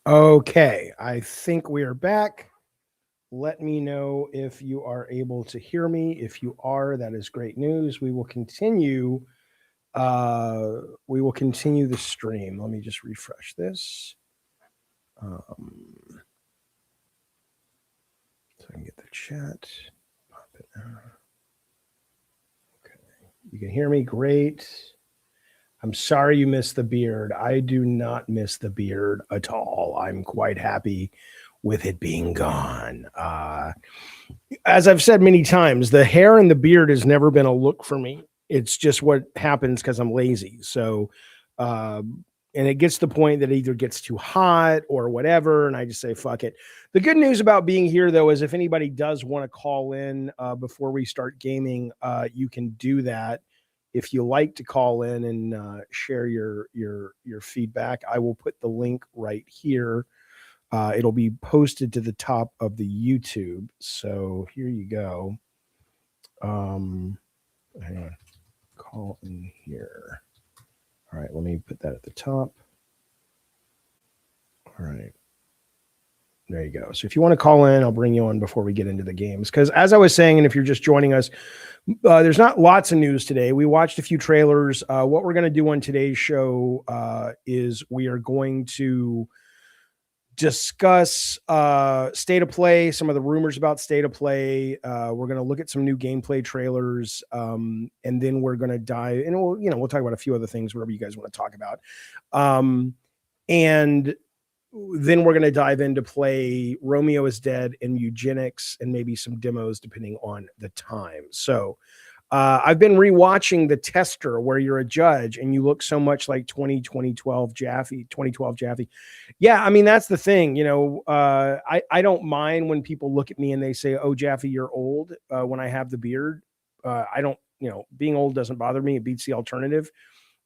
Okay, I think we are back. Let me know if you are able to hear me. If you are, that is great news. We will continue. We will continue the stream. Let me just refresh this. So I can get the chat. Pop it out. Okay, you can hear me. Great. I'm sorry you missed the beard. I do not miss the beard at all. I'm quite happy with it being gone. As I've said many times, the hair and the beard has never been a look for me. It's just what happens because I'm lazy. So, and it gets to the point that it either gets too hot or whatever, and I just say fuck it. The good news about being here, though, is if anybody does want to call in before we start gaming, you can do that. If you like to call in and share your feedback, I will put the link right here. It'll be posted to the top of the YouTube. So here you go. Hang on. Call in here. All right, let me put that at the top. All right. There you go. So if you want to call in, I'll bring you on before we get into the games. Because as I was saying, and if you're just joining us, there's not lots of news today. We watched a few trailers. What we're going to do on today's show is we are going to discuss state of play, some of the rumors about state of play. We're going to look at some new gameplay trailers, and then we're going to dive, and we'll talk about a few other things, whatever you guys want to talk about. And then we're going to dive into play Romeo is Dead and Mewgenics and maybe some demos depending on the time. So I've been rewatching The Tester, where you're a judge and you look so much like 2012 Jaffe. Yeah, I mean, that's the thing. I don't mind when people look at me and they say, oh, Jaffe, you're old, when I have the beard. I don't, being old doesn't bother me. It beats the alternative.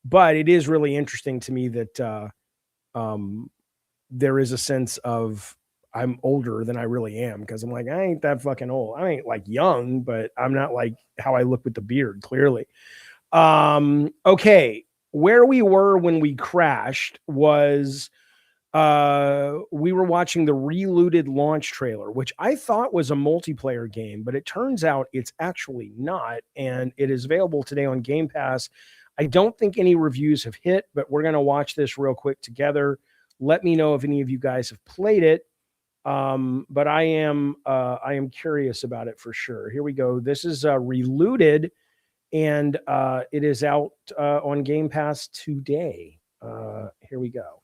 But it is really interesting to me that there is a sense of I'm older than I really am, because I'm like, I ain't that fucking old. I ain't like young, but I'm not like how I look with the beard, clearly. Okay. Where we were when we crashed was we were watching the Reloaded launch trailer, which I thought was a multiplayer game, but it turns out it's actually not. And it is available today on Game Pass. I don't think any reviews have hit, but we're going to watch this real quick together. Let me know if any of you guys have played it. But I am curious about it for sure. Here we go. This is Reloaded, and it is out on Game Pass today. Here we go.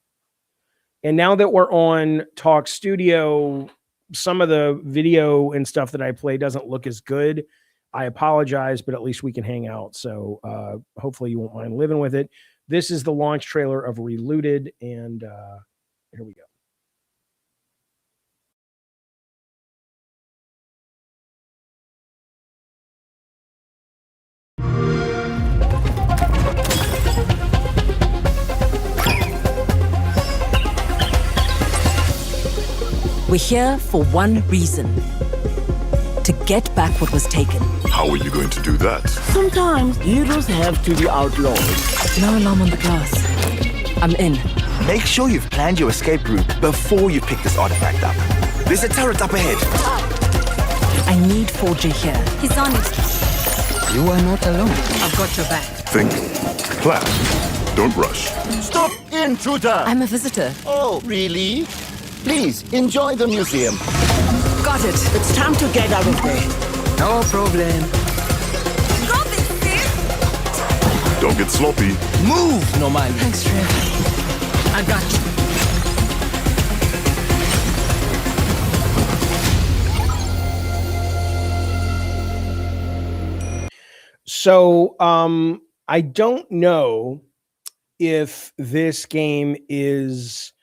And now that we're on Talk Studio, some of the video and stuff that I play doesn't look as good. I apologize, but at least we can hang out. So hopefully you won't mind living with it. This is the launch trailer of Reloaded, and here we go. We're here for one reason. To get back what was taken. How are you going to do that? Sometimes heroes have to be outlaws. No alarm on the glass. I'm in. Make sure you've planned your escape route before you pick this artifact up. There's a turret up ahead. I need Forger here. He's on it. You are not alone. I've got your back. Think. Plan. Don't rush. Stop, intruder! I'm a visitor. Oh, really? Please, enjoy the museum. Got it. It's time to get out of there. No problem. Got this, sis! Don't get sloppy. Move, Norman. Thanks, Trev. I got you. So I don't know if this game is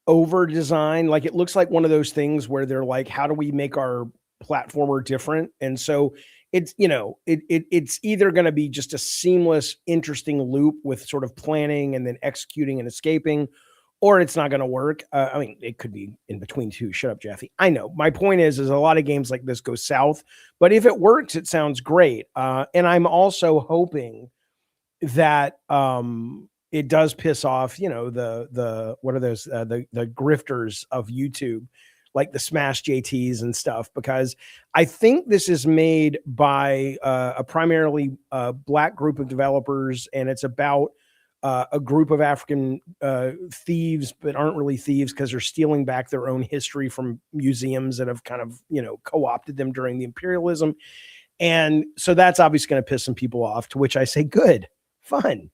over designed. Like, it looks like one of those things where they're like, how do we make our platformer different? And so it's, it's either going to be just a seamless, interesting loop with sort of planning and then executing and escaping, or it's not going to work. I mean, it could be in between two. Shut up, Jaffe. I know. My point is a lot of games like this go south, but if it works, it sounds great. And I'm also hoping that it does piss off, the what are those the grifters of YouTube, like the Smash JTs and stuff, because I think this is made by a primarily black group of developers, and it's about a group of African thieves, but aren't really thieves because they're stealing back their own history from museums that have kind of, co-opted them during the imperialism. And so that's obviously going to piss some people off, to which I say, good, fun.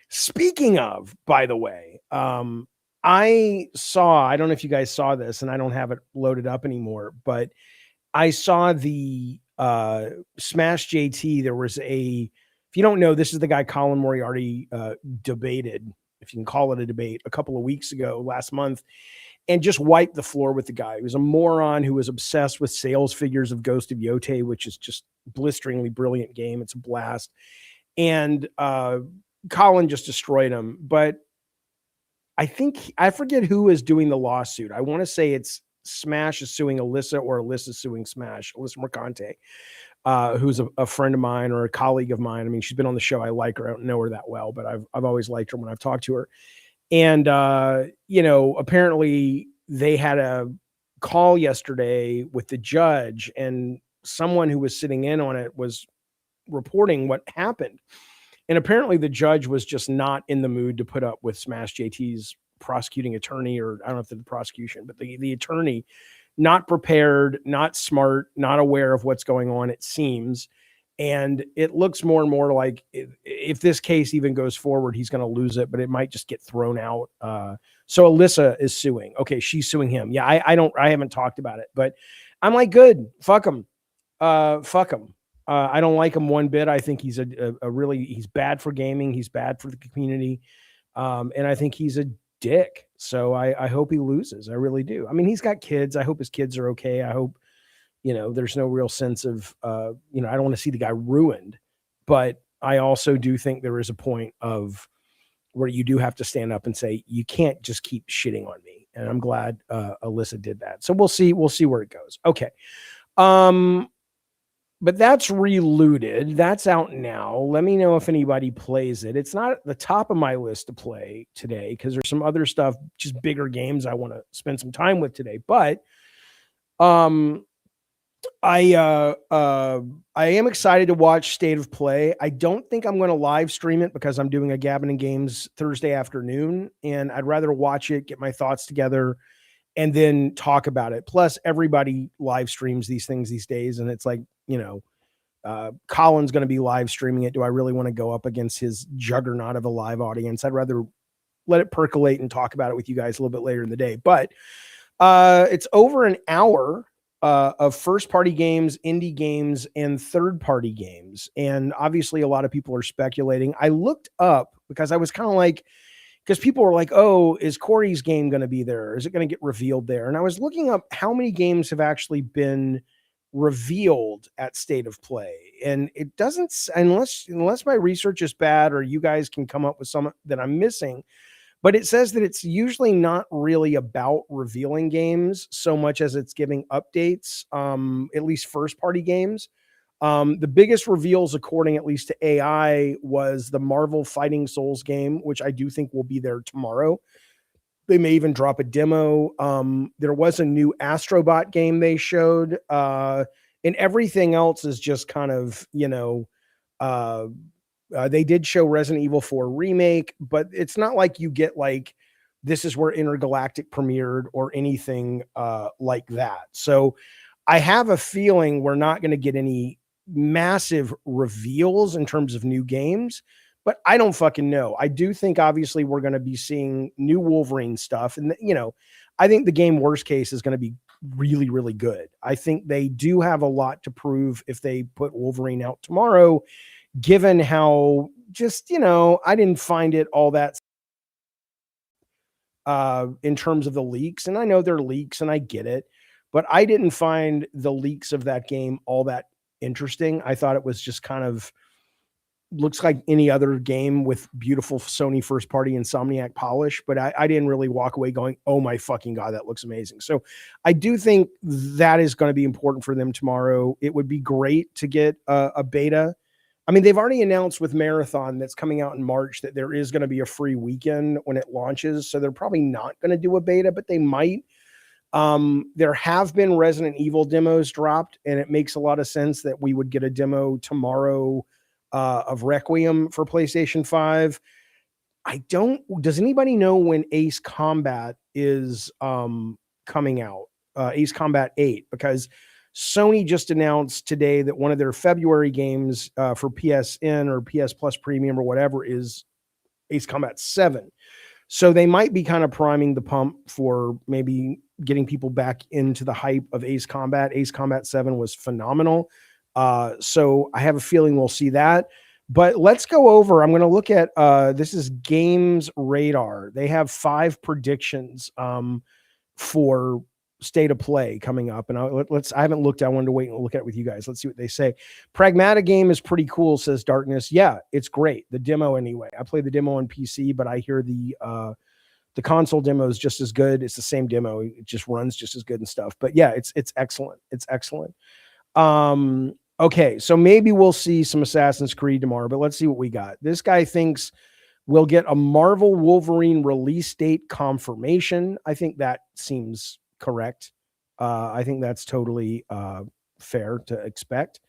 Speaking of, by the way, I don't know if you guys saw this, and I don't have it loaded up anymore, but I saw the Smash JT. There was if you don't know, this is the guy Colin Moriarty debated, if you can call it a debate, a couple of weeks ago, last month, and just wiped the floor with the guy. He was a moron who was obsessed with sales figures of Ghost of Yotei, which is just blisteringly brilliant game. It's a blast. And Colin just destroyed him. But I forget who is doing the lawsuit. I want to say it's Smash is suing Alyssa, or Alyssa suing Smash, Alyssa Mercante, who's a friend of mine or a colleague of mine. I mean, she's been on the show. I like her. I don't know her that well, but I've always liked her when I've talked to her. And, apparently they had a call yesterday with the judge, and someone who was sitting in on it was reporting what happened. And apparently the judge was just not in the mood to put up with Smash JT's prosecuting attorney, or I don't know if the prosecution, but the attorney, not prepared, not smart, not aware of what's going on, it seems. And it looks more and more like if this case even goes forward, he's going to lose it, but it might just get thrown out. So Alyssa is suing. Okay, she's suing him. Yeah, I haven't talked about it, but I'm like, good, fuck him. Fuck him. I don't like him one bit. I think he's he's bad for gaming. He's bad for the community. And I think he's a dick. So I hope he loses. I really do. I mean, he's got kids. I hope his kids are okay. I hope, there's no real sense of, I don't want to see the guy ruined, but I also do think there is a point of where you do have to stand up and say, you can't just keep shitting on me. And I'm glad Alyssa did that. So we'll see where it goes. Okay. But that's Relooted. That's out now. Let me know if anybody plays it. It's not at the top of my list to play today because there's some other stuff, just bigger games I want to spend some time with today. But I am excited to watch State of Play. I don't think I'm going to live stream it because I'm doing a Gabbin' and Games Thursday afternoon, and I'd rather watch it, get my thoughts together, and then talk about it. Plus, everybody live streams these things these days, and it's like, Colin's going to be live streaming it. Do I really want to go up against his juggernaut of a live audience? I'd rather let it percolate and talk about it with you guys a little bit later in the day. But it's over an hour of first-party games, indie games, and third-party games. And obviously, a lot of people are speculating. I looked up because I was kind of like, because people were like, oh, is Corey's game going to be there? Is it going to get revealed there? And I was looking up how many games have actually been revealed at State of Play. And it doesn't, unless my research is bad or you guys can come up with some that I'm missing, but it says that it's usually not really about revealing games so much as it's giving updates, at least first-party games. The biggest reveals, according at least to AI, was the Marvel Fighting Souls game, which I do think will be there tomorrow. They may even drop a demo. There was a new Astrobot game they showed, and everything else is just kind of, they did show Resident Evil 4 Remake, but it's not like you get like, this is where Intergalactic premiered or anything like that. So I have a feeling we're not going to get any massive reveals in terms of new games, but I don't fucking know. I do think obviously we're going to be seeing new Wolverine stuff. And, I think the game worst case is going to be really, really good. I think they do have a lot to prove if they put Wolverine out tomorrow, given how just, I didn't find it all that in terms of the leaks. And I know they're leaks and I get it, but I didn't find the leaks of that game all that interesting. I thought it was just kind of looks like any other game with beautiful Sony first party Insomniac polish, but I didn't really walk away going, oh my fucking God, that looks amazing. So I do think that is going to be important for them tomorrow. It would be great to get a beta I mean, they've already announced with Marathon that's coming out in March that there is going to be a free weekend when it launches. So they're probably not going to do a beta, but they might. There have been Resident Evil demos dropped, and it makes a lot of sense that we would get a demo tomorrow of Requiem for PlayStation 5. Does anybody know when Ace Combat is coming out? Ace Combat 8, because Sony just announced today that one of their February games for PSN or PS Plus Premium or whatever is Ace Combat 7. So they might be kind of priming the pump for maybe getting people back into the hype of Ace Combat. Ace Combat 7 was phenomenal. So I have a feeling we'll see that. But let's go over. I'm going to look at this is Games Radar. They have 5 predictions for State of Play coming up, and I haven't looked. I wanted to wait and look at it with you guys. Let's see what they say. Pragmatic Game is pretty cool, says Darkness. Yeah, it's great. The demo anyway. I played the demo on PC, but I hear the console demo is just as good. It's the same demo. It just runs just as good and stuff. But yeah, it's excellent. It's excellent. Okay, so maybe we'll see some Assassin's Creed tomorrow, but let's see what we got. This guy thinks we'll get a Marvel Wolverine release date confirmation. I think that seems correct. I think that's totally fair to expect.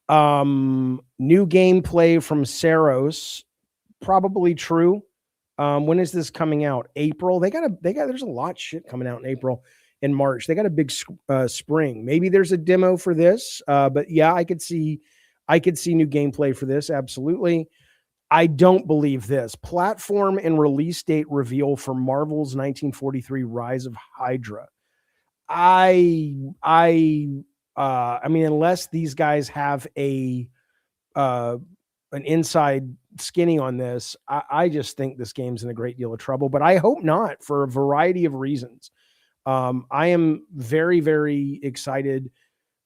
New gameplay from Saros, probably true. When is this coming out? April. There's a lot of shit coming out in April and March. They got a big spring. Maybe there's a demo for this. But yeah, I could see new gameplay for this. Absolutely. I don't believe this. Platform and release date reveal for Marvel's 1943 Rise of Hydra. I mean, unless these guys have an inside skinny on this, I just think this game's in a great deal of trouble, but I hope not, for a variety of reasons. I am very, very excited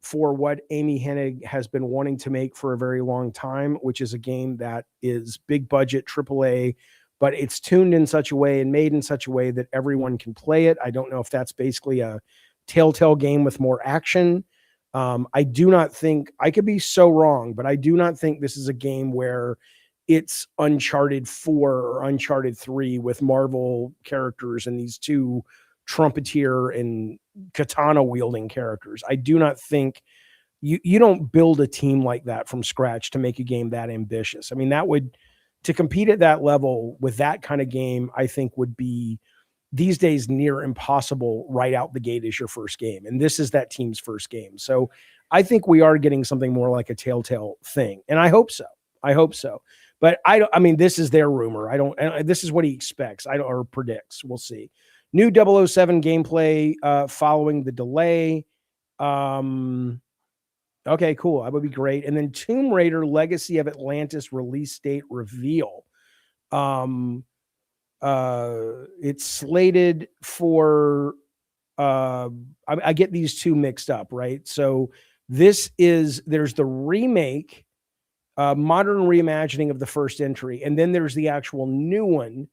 for what Amy Hennig has been wanting to make for a very long time, which is a game that is big budget, AAA, but it's tuned in such a way and made in such a way that everyone can play it. I don't know if that's basically a Telltale game with more action. I do not think, I could be so wrong, but I do not think this is a game where it's Uncharted 4 or Uncharted 3 with Marvel characters and these two trumpeter and katana wielding characters. I do not think you don't build a team like that from scratch to make a game that ambitious. I mean, to compete at that level with that kind of game, I think would be these days near impossible right out the gate as your first game. And this is that team's first game. So I think we are getting something more like a Telltale thing. And I hope so. But I mean, this is their rumor. This is what he expects. Or predicts. We'll see. New 007 gameplay following the delay. Okay, cool. That would be great. And then Tomb Raider Legacy of Atlantis release date reveal. It's slated for I get these two mixed up, right? So there's the remake, modern reimagining of the first entry, and then there's the actual new one,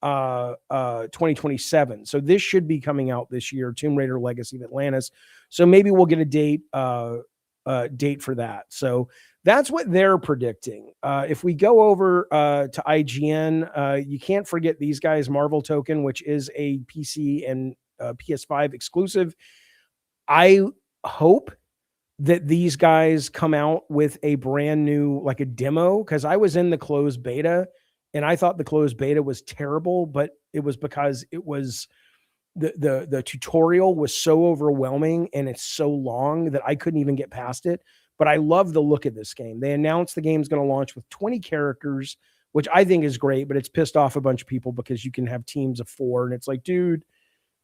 2027. So this should be coming out this year, Tomb Raider Legacy of Atlantis. So maybe we'll get a date for that. So that's what they're predicting. If we go over to IGN, you can't forget these guys, Marvel Token, which is a PC and PS5 exclusive. I hope that these guys come out with a brand new, like a demo, because I was in the closed beta and I thought the closed beta was terrible, but it was because it was the tutorial was so overwhelming and it's so long that I couldn't even get past it. But I love the look of this game. They announced the game's going to launch with 20 characters, which I think is great, but it's pissed off a bunch of people because you can have teams of 4. And it's like, dude,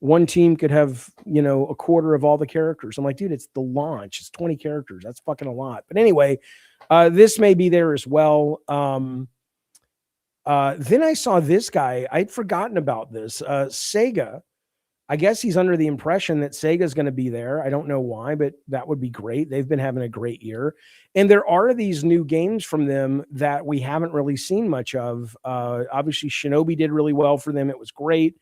one team could have, a quarter of all the characters. I'm like, dude, it's the launch. It's 20 characters. That's fucking a lot. But anyway, this may be there as well. Then I saw this guy. I'd forgotten about this. Sega. I guess he's under the impression that Sega's going to be there. I don't know why, but that would be great. They've been having a great year. And there are these new games from them that we haven't really seen much of. Obviously, Shinobi did really well for them. It was great.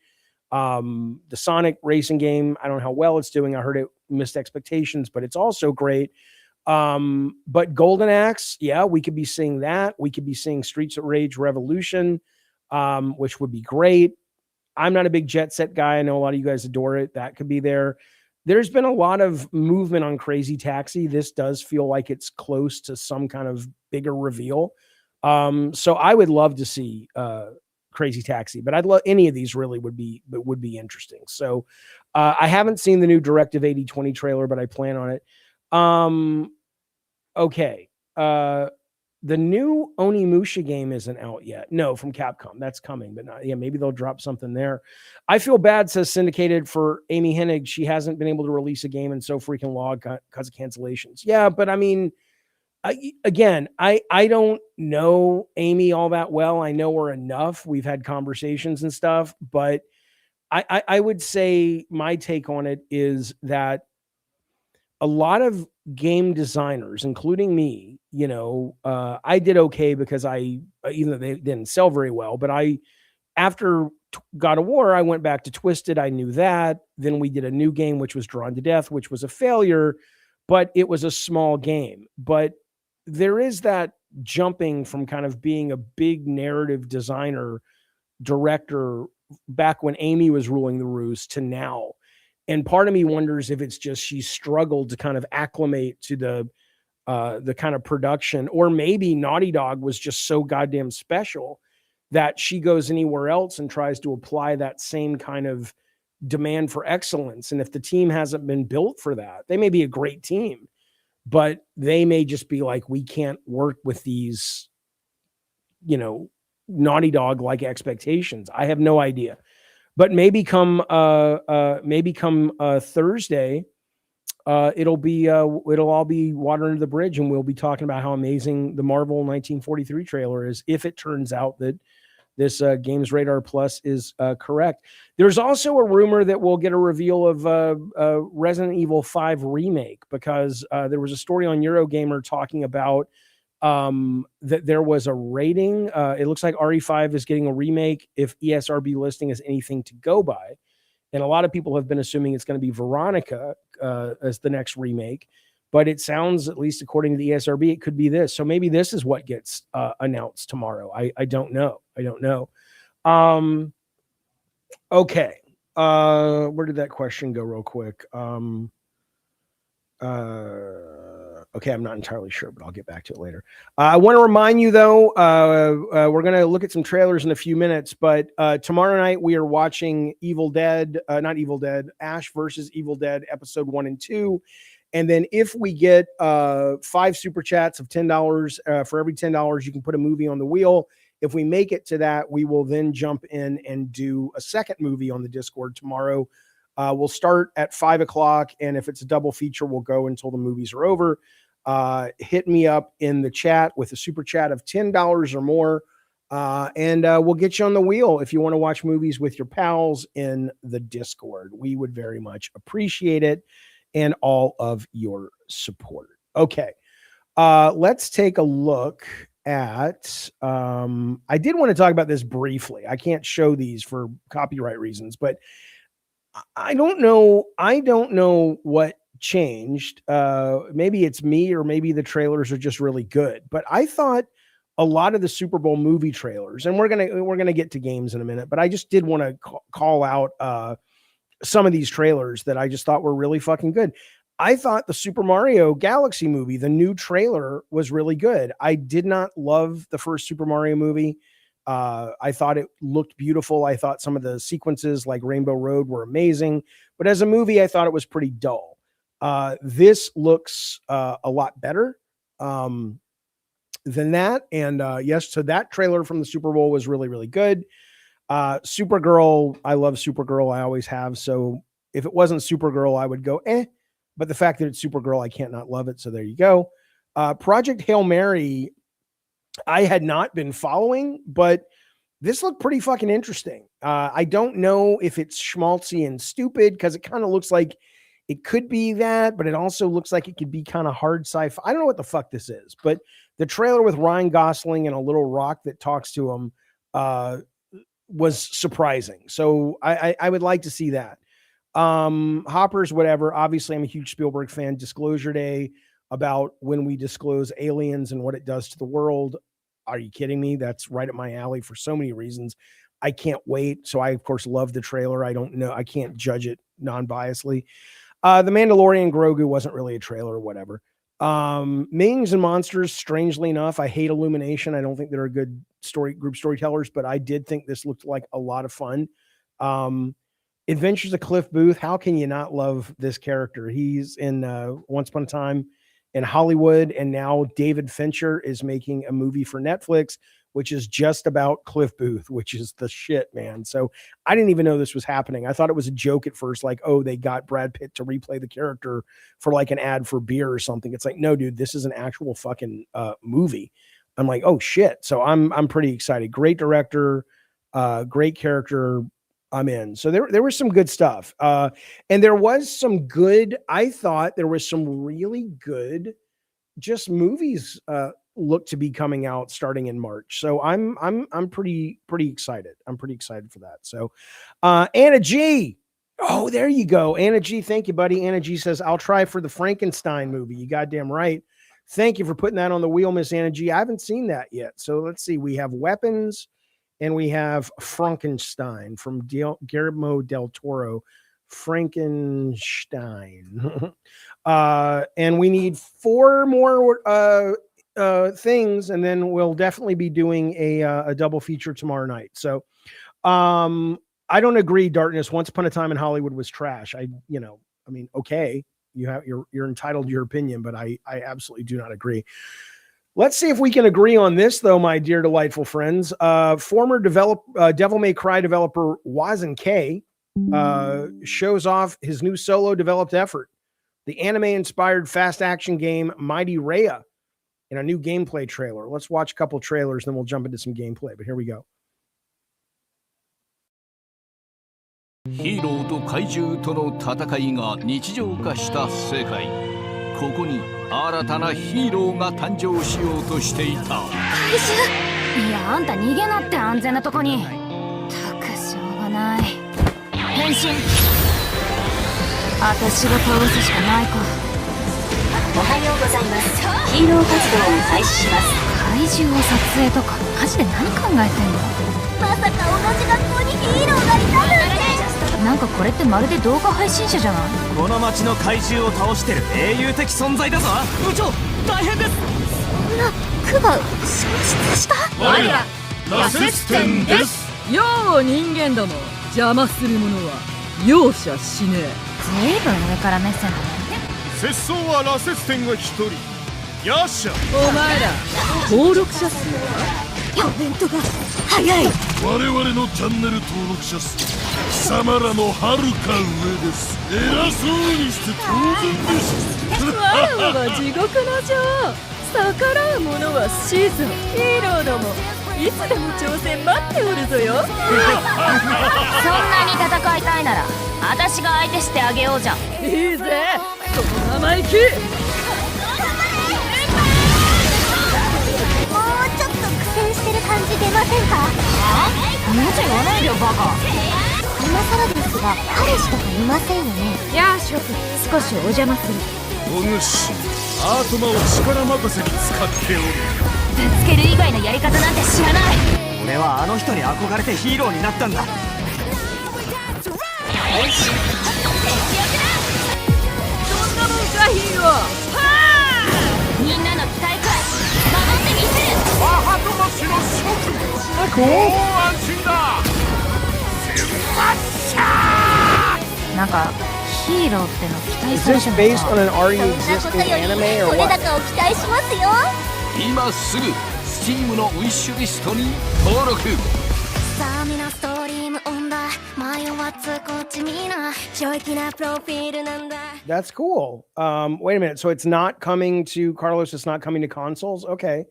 The Sonic racing game, I don't know how well it's doing. I heard it missed expectations, but it's also great. But Golden Axe, yeah, we could be seeing that. We could be seeing Streets of Rage Revolution, which would be great. I'm not a big Jet Set guy. I know a lot of you guys adore it. That could be there. There's been a lot of movement on Crazy Taxi. This does feel like it's close to some kind of bigger reveal. So I would love to see Crazy Taxi, but I'd love any of these really would be interesting. So I haven't seen the new Directive 8020 trailer, but I plan on it. Okay. The new Onimusha game isn't out yet. No, from Capcom. That's coming, but not. Yeah, maybe they'll drop something there. I feel bad, says Syndicated, for Amy Hennig. She hasn't been able to release a game and so freaking long because of cancellations. Yeah, but I mean, I don't know Amy all that well. I know her enough. We've had conversations and stuff, but I would say my take on it is that a lot of game designers, including me, I did okay because even though they didn't sell very well, but after God of War, I went back to Twisted. I knew that. Then we did a new game, which was Drawn to Death, which was a failure, but it was a small game. But there is that jumping from kind of being a big narrative designer, director back when Amy was ruling the roost to now. And part of me wonders if it's just she struggled to kind of acclimate to the kind of production, or maybe Naughty Dog was just so goddamn special that she goes anywhere else and tries to apply that same kind of demand for excellence. And if the team hasn't been built for that, they may be a great team, but they may just be like, we can't work with these, Naughty Dog like expectations. I have no idea. But maybe come Thursday, it'll all be water under the bridge, and we'll be talking about how amazing the Marvel 1943 trailer is, if it turns out that this Games Radar Plus is correct. There's also a rumor that we'll get a reveal of Resident Evil 5 remake, because there was a story on Eurogamer talking about that there was a rating. It looks like RE5 is getting a remake if ESRB listing is anything to go by. And a lot of people have been assuming it's going to be Veronica as the next remake. But it sounds, at least according to the ESRB, it could be this. So maybe this is what gets announced tomorrow. I don't know. Okay. Where did that question go real quick? Okay, I'm not entirely sure, but I'll get back to it later. I want to remind you, though, we're going to look at some trailers in a few minutes, but tomorrow night we are watching Ash versus Evil Dead episode 1 and 2. And then if we get 5 super chats of $10, for every $10, you can put a movie on the wheel. If we make it to that, we will then jump in and do a second movie on the Discord tomorrow. We'll start at 5 o'clock, and if it's a double feature, we'll go until the movies are over. Hit me up in the chat with a super chat of $10 or more, and we'll get you on the wheel if you want to watch movies with your pals in the Discord. We would very much appreciate it, and all of your support. Okay, let's take a look at I did want to talk about this briefly. I can't show these for copyright reasons, but I don't know what changed. Maybe it's me, or maybe the trailers are just really good. But I thought a lot of the Super Bowl movie trailers, and we're gonna get to games in a minute, but I just did want to call out some of these trailers that I just thought were really fucking good. I thought the Super Mario Galaxy movie, the new trailer, was really good. I did not love the first Super Mario movie. I thought it looked beautiful. I thought some of the sequences like Rainbow Road were amazing, but as a movie, I thought it was pretty dull. This looks a lot better than that. And yes, so that trailer from the Super Bowl was really, really good. Supergirl, I love Supergirl. I always have. So if it wasn't Supergirl, I would go, but the fact that it's Supergirl, I can't not love it. So there you go. Project Hail Mary, I had not been following, but this looked pretty fucking interesting. I don't know if it's schmaltzy and stupid, because it kind of looks like it could be that, but it also looks like it could be kind of hard sci-fi. I don't know what the fuck this is, but the trailer with Ryan Gosling and a little rock that talks to him was surprising. So I would like to see that. Hoppers, whatever. Obviously, I'm a huge Spielberg fan. Disclosure Day about when we disclose aliens and what it does to the world. Are you kidding me? That's right up my alley for so many reasons. I can't wait. So I, of course, love the trailer. I don't know. I can't judge it non-biasedly. The Mandalorian Grogu wasn't really a trailer or whatever. Minions and Monsters, strangely enough, I hate Illumination. I don't think they're a good group storytellers, but I did think this looked like a lot of fun. Adventures of Cliff Booth. How can you not love this character? He's in Once Upon a Time in Hollywood, and now David Fincher is making a movie for Netflix, which is just about Cliff Booth, which is the shit, man. So I didn't even know this was happening. I thought it was a joke at first, like, oh, they got Brad Pitt to replay the character for like an ad for beer or something. It's like, no, dude, this is an actual fucking movie. I'm like, oh shit. So I'm pretty excited. Great director, great character. I'm in. So there was some good stuff. And there was some good, I thought there was some really good just movies look to be coming out starting in March. So I'm pretty excited. I'm pretty excited for that. So Anna G. Oh, there you go. Anna G. Thank you, buddy. Anna G says, I'll try for the Frankenstein movie. You goddamn right. Thank you for putting that on the wheel, Miss Anna G. I haven't seen that yet. So let's see. We have Weapons and we have Frankenstein from Guillermo del Toro. Frankenstein. And we need 4 more things, and then we'll definitely be doing a double feature tomorrow night. So I don't agree, Darkness. Once Upon a Time in Hollywood was trash. Okay, you're entitled to your opinion, but I absolutely do not agree. Let's see if we can agree on this, though, my dear delightful friends. Former Devil May Cry developer Wazen K shows off his new solo developed effort, the anime-inspired fast action game Mighty Rhea, in a new gameplay trailer. Let's watch a couple trailers, then we'll jump into some gameplay. But here we go. ヒーローと怪獣との戦いが日常化した世界。ここに新たなヒーローが誕生しようとしていた。怪獣？いや、あんた逃げなって安全なとこに。たくしょうがない。変身。私が倒すしかないか。おはようございます。ヒーロー活動を開始します。怪獣を撮影とかマジで何考えてんの？まさか同じ学校にヒーローがいたなんて。なんかこれってまるで動画配信者じゃない？この街の怪獣を倒してる英雄的存在だぞ。部長、大変です。そんな区が消失した？我らラセステンです。よう人間ども、邪魔する者は容赦しねえ。ずいぶん上から目線だね。拙僧はラセステンが一人。ヤッシャ。お前ら登録者数は？コメントが早い。我々のチャンネル登録者数貴様らのはるか上です。偉そうにして当然です。わらわは地獄の女王。逆らう者は死ぞ。ヒーローども、いつでも挑戦待っておるぞよ。そんなに戦いたいなら私が相手してあげようじゃん。いいぜ、その生意気。もうちょっと苦戦してる感じ出ませんか？もうちょい言わないでよ、バカ。今更ですが、彼氏とかいませんよね。やあ、諸君、少しお邪魔する。お主、アートマを力任せに使っておる。ぶつける以外のやり方なんて知らない。俺はあの人に憧れてヒーローになったんだ。変身。そんなもんか、ヒーロー。みんなの期待くらい守ってみせる。マハトマシの諸君。もう安心だ。なんかヒーローっての期待 Is され this てる based on の an か。 already そんなこ existing とより anime or これ what? 高を期待しますよ。今すぐ Steam のウィッシュリストに登録。さあみなストーリームオンだ。迷わずこっち見な。上域なプロフィールなんだ。 That's cool. Wait a minute. So it's not coming to Carlos. It's not coming to consoles. Okay.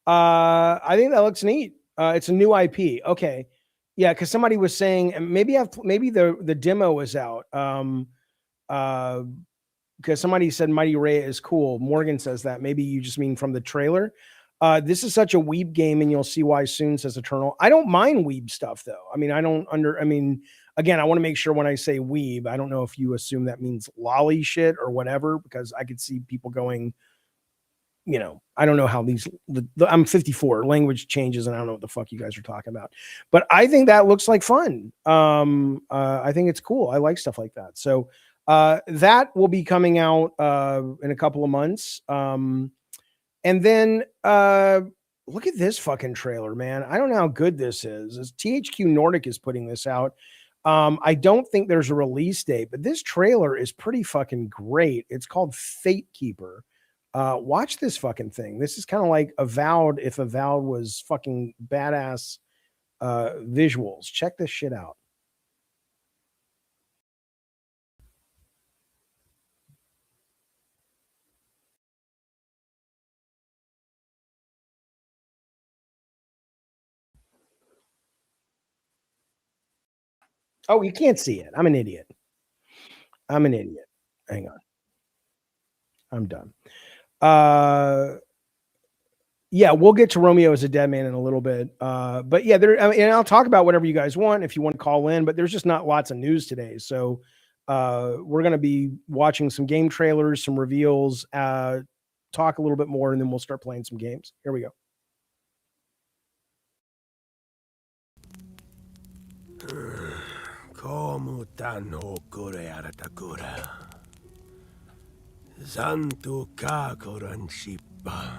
I think that looks neat. It's a new IP. Okay. Yeah, because somebody was saying, and maybe the demo was out. Because somebody said Mighty Rhea is cool. Morgan says that. Maybe you just mean from the trailer. This is such a weeb game, and you'll see why soon, says Eternal. I don't mind weeb stuff, though. I mean, again, I want to make sure when I say weeb, I don't know if you assume that means lolly shit or whatever, because I could see people going I don't know how I'm 54, language changes, and I don't know what the fuck you guys are talking about. But I think that looks like fun. I think it's cool. I like stuff like that. So that will be coming out in a couple of months. And then look at this fucking trailer, man. I don't know how good this is. As THQ Nordic is putting this out. I don't think there's a release date, but this trailer is pretty fucking great. It's called Fate Keeper. Watch this fucking thing. This is kind of like Avowed if Avowed was fucking badass visuals. Check this shit out. Oh, you can't see it. I'm an idiot. Hang on. I'm done. Yeah, we'll get to Romeo as a Dead Man in a little bit. But yeah, and I'll talk about whatever you guys want if you want to call in, but there's just not lots of news today. So we're going to be watching some game trailers, some reveals, talk a little bit more, and then we'll start playing some games. Here we go. Como tan okore aratakura. Santo kakoran shipa.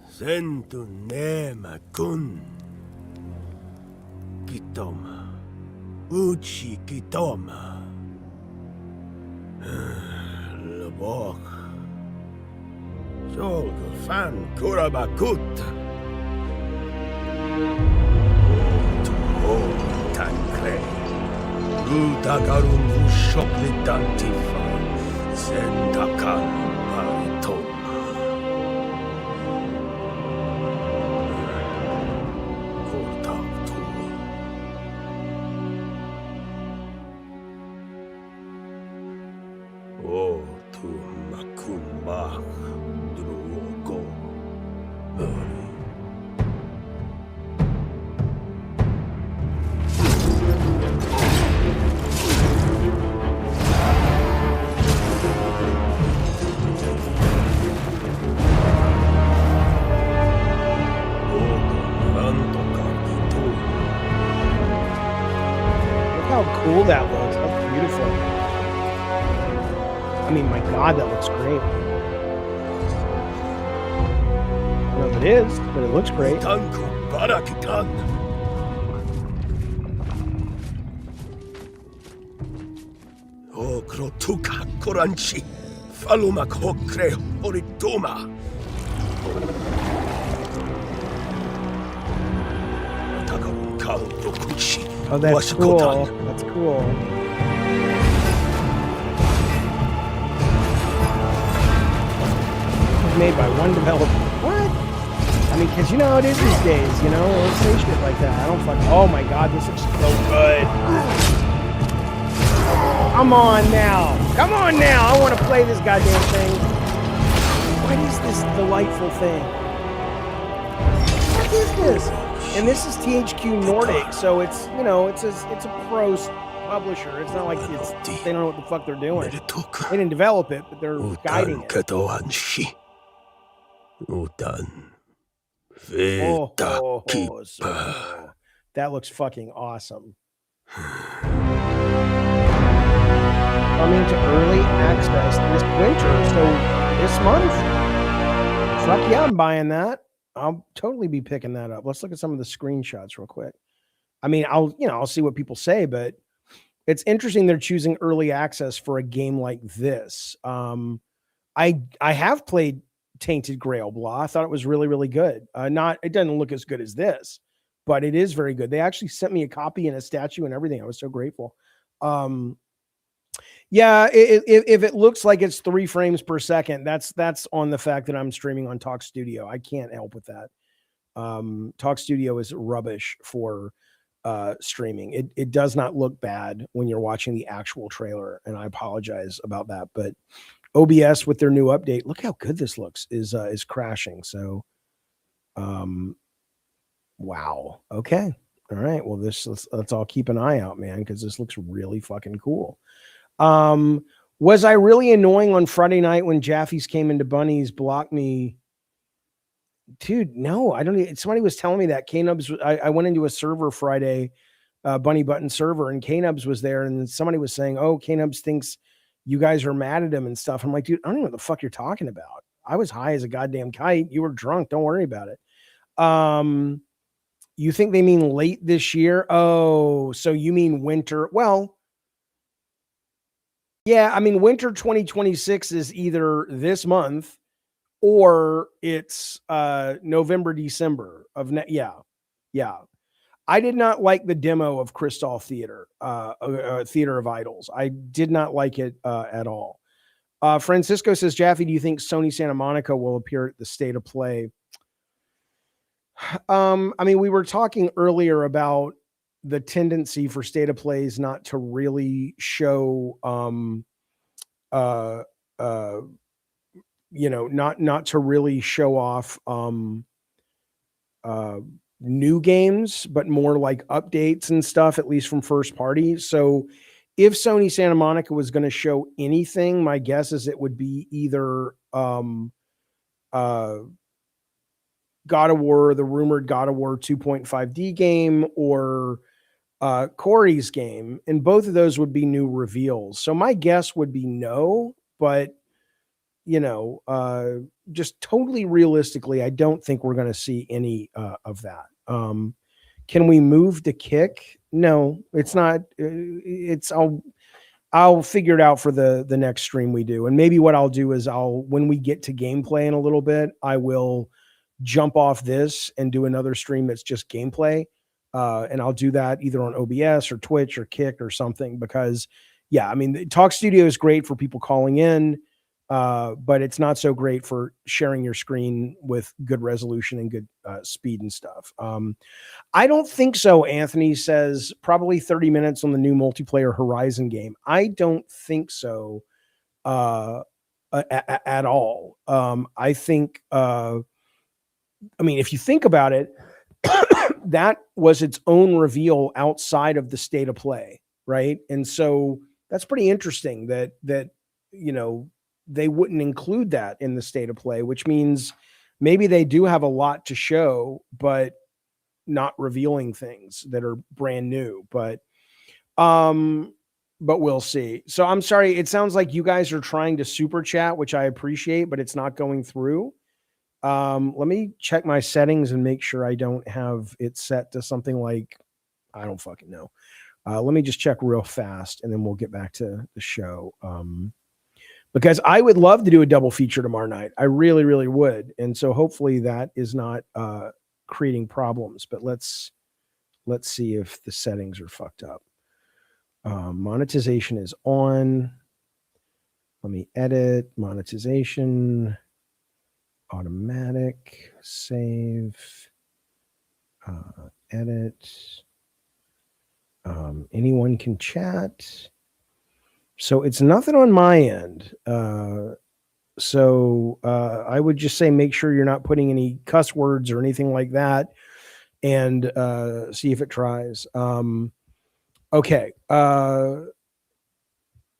Sentu nema kun. Kitoma. Uchi kitoma. Labok. Jolgo fan kurabakut. Tankre. Utagarun shoklitantifa. Zendakan paritoma. Oh, tu makumba drugo. Look how cool that looks. That's beautiful. I mean, my God, that looks great. I don't know if it is, but it looks great. Oh, krotuka koranchi. Falumak hokre horitoma. Takarun kau dokuchi. Oh, that's cool. That's cool. Made by one developer. What? I mean, because you know how it is these days, Don't say shit like that. I don't oh my God, this looks so good. Come on now. Come on now. I want to play this goddamn thing. What is this delightful thing? What is this? And this is THQ Nordic, so it's, it's a pro publisher. It's not like they don't know what the fuck they're doing. They didn't develop it, but they're guiding it. That looks fucking awesome. Coming to early access this winter, so this month. Fuck yeah, I'm buying that. I'll totally be picking that up. Let's look at some of the screenshots real quick. I mean, I'll see what people say, but it's interesting they're choosing early access for a game like this. I have played Tainted Grail Blah. I thought it was really, really good. It doesn't look as good as this, but it is very good. They actually sent me a copy and a statue and everything. I was so grateful. Yeah, if it looks like it's 3 frames per second, that's on the fact that I'm streaming on Talk Studio. I can't help with that. Talk Studio is rubbish for streaming. It does not look bad when you're watching the actual trailer, and I apologize about that, but OBS with their new update, look how good this looks, is crashing. So wow. Okay. All right. Well, let's all keep an eye out, man, because this looks really fucking cool. Was I really annoying on Friday night when Jaffe's came into Bunnies, blocked me? Dude, no, I don't. Somebody was telling me that K-Nubs. I went into a server Friday, Bunny Button server, and K-Nubs was there, and somebody was saying, "Oh, K-Nubs thinks you guys are mad at him and stuff." I'm like, dude, I don't know what the fuck you're talking about. I was high as a goddamn kite. You were drunk. Don't worry about it. You think they mean late this year? Oh, so you mean winter? Well, yeah, I mean winter 2026 is either this month or it's November, December of yeah. I did not like the demo of Crystal Theater, Theater of Idols. I did not like it at all. Francisco says, Jaffe, do you think Sony Santa Monica will appear at the State of Play? I mean, we were talking earlier about the tendency for State of Plays not to really show, not to really show off new games, but more like updates and stuff, at least from first party. So if Sony Santa Monica was going to show anything, my guess is it would be either God of War, the rumored God of War 2.5D game, or Corey's game, and both of those would be new reveals. So my guess would be no, but just totally realistically, I don't think we're going to see any of that. Can we move to Kick? No, it's not. I'll figure it out for the next stream we do. And maybe what I'll do is when we get to gameplay in a little bit, I will jump off this and do another stream that's just gameplay. And I'll do that either on OBS or Twitch or Kick or something, because I mean, the Talk Studio is great for people calling in, but it's not so great for sharing your screen with good resolution and good speed and stuff. I don't think so. Anthony says probably 30 minutes on the new multiplayer Horizon game. I don't think so at all. I think, I mean, if you think about it, that was its own reveal outside of the State of Play, right? And so that's pretty interesting that they wouldn't include that in the State of Play, which means maybe they do have a lot to show, but not revealing things that are brand new. But we'll see. So I'm sorry. It sounds like you guys are trying to super chat, which I appreciate, but it's not going through. Let me check my settings and make sure I don't have it set to something like, I don't fucking know. Let me just check real fast and then we'll get back to the show. Because I would love to do a double feature tomorrow night. I really, really would. And so hopefully that is not creating problems, but let's see if the settings are fucked up. Monetization is on. Let me edit monetization. Automatic, save, edit. Anyone can chat. So it's nothing on my end. So I would just say make sure you're not putting any cuss words or anything like that, and see if it tries. Okay.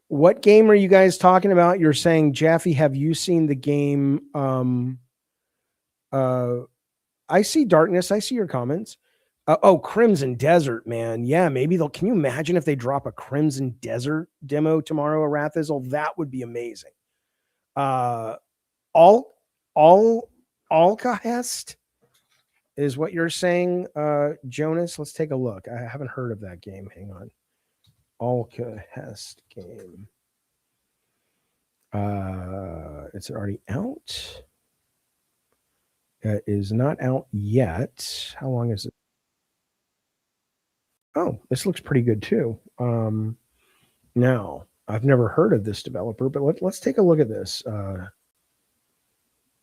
What game are you guys talking about? You're saying, Jaffe, have you seen the game? I see Darkness. I see your comments. Crimson Desert, man. Yeah, maybe can you imagine if they drop a Crimson Desert demo tomorrow, Arathizzle? That would be amazing. Alcahest is what you're saying, Jonas. Let's take a look. I haven't heard of that game. Hang on. Alcahest game. It's already out. It is not out yet. How long is it? Oh, this looks pretty good too. Now, I've never heard of this developer, but let's take a look at this.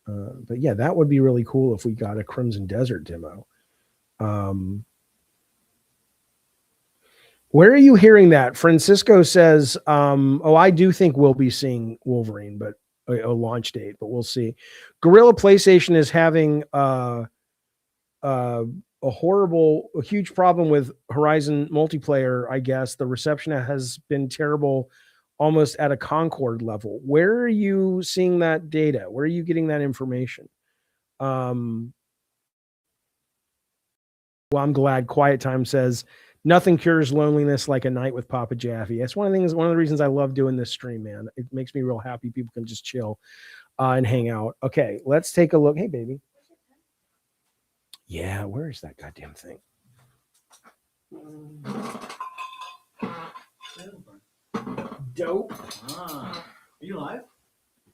But yeah, that would be really cool if we got a Crimson Desert demo. Where are you hearing that? Francisco says, I do think we'll be seeing Wolverine, but a launch date, but we'll see. Gorilla PlayStation is having a huge problem with Horizon multiplayer, I guess. The reception has been terrible almost at a Concord level. Where are you seeing that data? Where are you getting that information? Well, I'm glad Quiet Time says nothing cures loneliness like a night with Papa Jaffe. That's one of the reasons I love doing this stream, man. It makes me real happy. People can just chill and hang out. Okay, let's take a look. Hey, baby. Yeah, where is that goddamn thing? Dope. Are you live?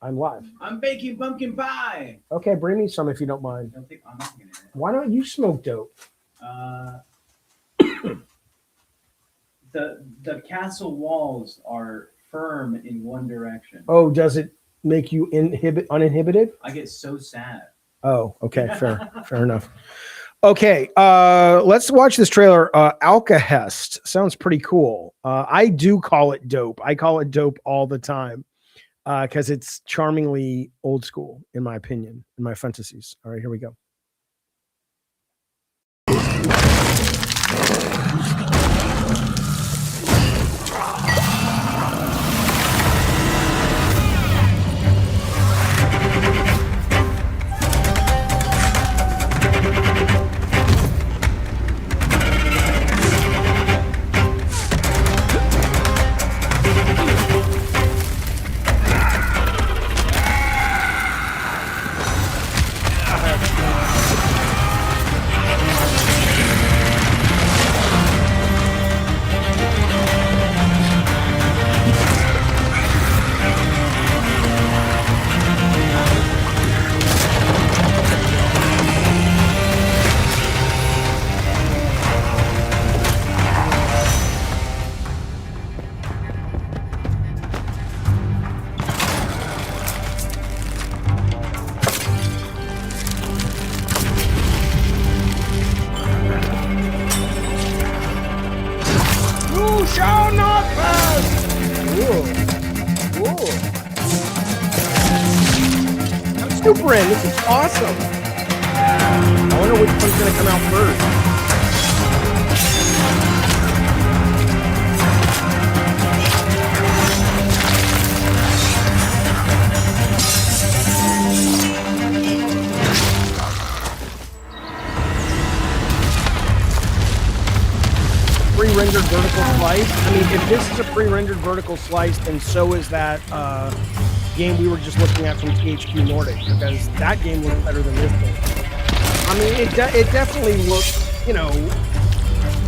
I'm live. I'm baking pumpkin pie. Okay, bring me some if you don't mind. I'm not gonna. Why don't you smoke dope? The castle walls are firm in one direction. Oh, does it make you uninhibited? I get so sad. Oh, okay, fair enough. Okay, let's watch this trailer. Alcahest sounds pretty cool. I do call it dope. I call it dope all the time because it's charmingly old school, in my opinion, in my fantasies. All right, here we go. Super in. This is awesome. I wonder which one's going to come out first. Pre-rendered vertical slice. I mean, if this is a pre-rendered vertical slice, then so is that game we were just looking at from THQ Nordic, because that game looks better than this game. I mean, it definitely looks, you know,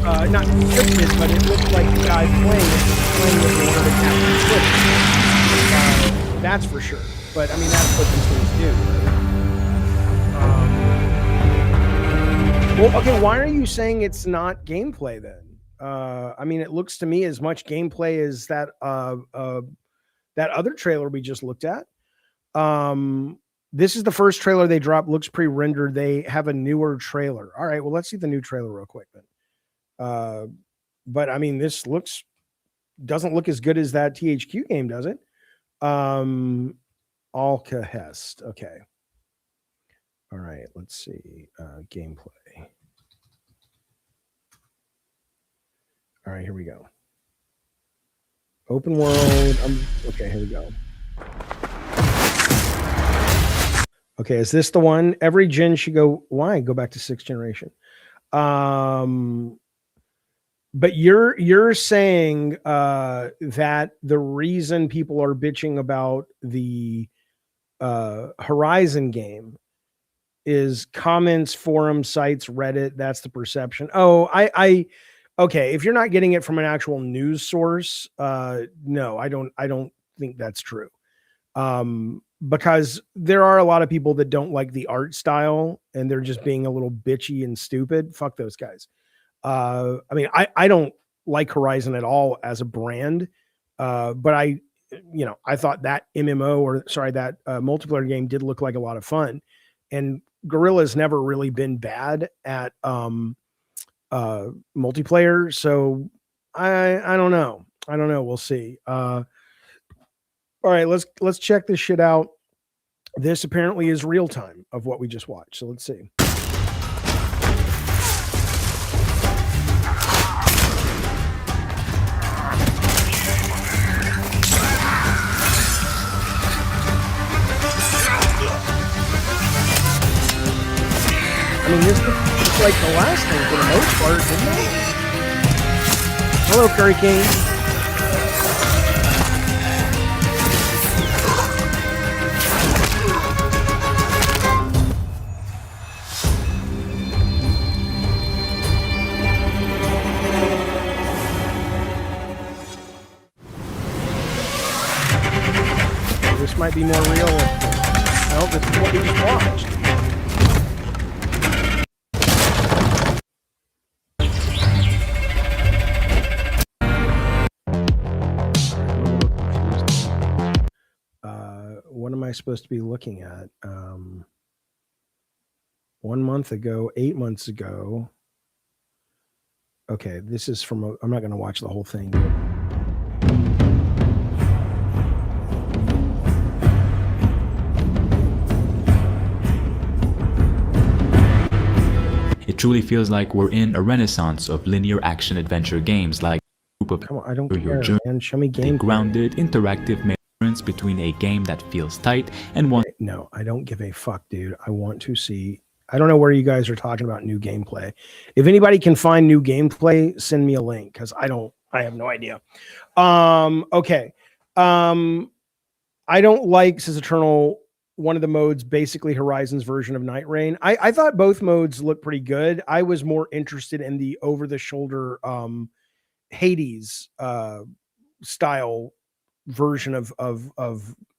not scripted, but it looks like the guy playing with the one of the captain. That's for sure. But I mean, that's what these things do. Well, okay, why are you saying it's not gameplay then? I mean, it looks to me as much gameplay as that that other trailer we just looked at. This is the first trailer they dropped. Looks pre-rendered. They have a newer trailer. All right, well, let's see the new trailer real quick then. But I mean, this doesn't look as good as that THQ game, does it? Alcahest. Okay. All right, let's see. Gameplay. All right, here we go. Open world. Okay, here we go. Okay, is this the one? Every gen should go. Why go back to 6th generation? But you're saying that the reason people are bitching about the Horizon game is comments, forum sites, Reddit. That's the perception. Oh, okay, if you're not getting it from an actual news source, no, I don't think that's true. Because there are a lot of people that don't like the art style and they're just being a little bitchy and stupid. Fuck those guys. I mean, I don't like Horizon at all as a brand, but I thought that that multiplayer game did look like a lot of fun, and Guerrilla's never really been bad at multiplayer, so I don't know. We'll see. All right, let's check this shit out. This apparently is real time of what we just watched, so let's see. looked like the last thing for the most part, didn't it? Hello, Curry King. This might be more realistic. No, this is what we just watched. What am I supposed to be looking at? 1 month ago, 8 months ago. Okay, this is from I'm not going to watch the whole thing. It truly feels like we're in a renaissance of linear action adventure games like Group of Come on, I don't Your care, Journey. man. Show me game. Grounded, interactive difference between a game that feels tight and one. No, I don't give a fuck, dude. I want to see. I don't know where you guys are talking about new gameplay. If anybody can find new gameplay, send me a link because I have no idea. Okay. I don't like, says Eternal, one of the modes, basically Horizon's version of Night Rain. I thought both modes looked pretty good. I was more interested in the over-the-shoulder Hades style version of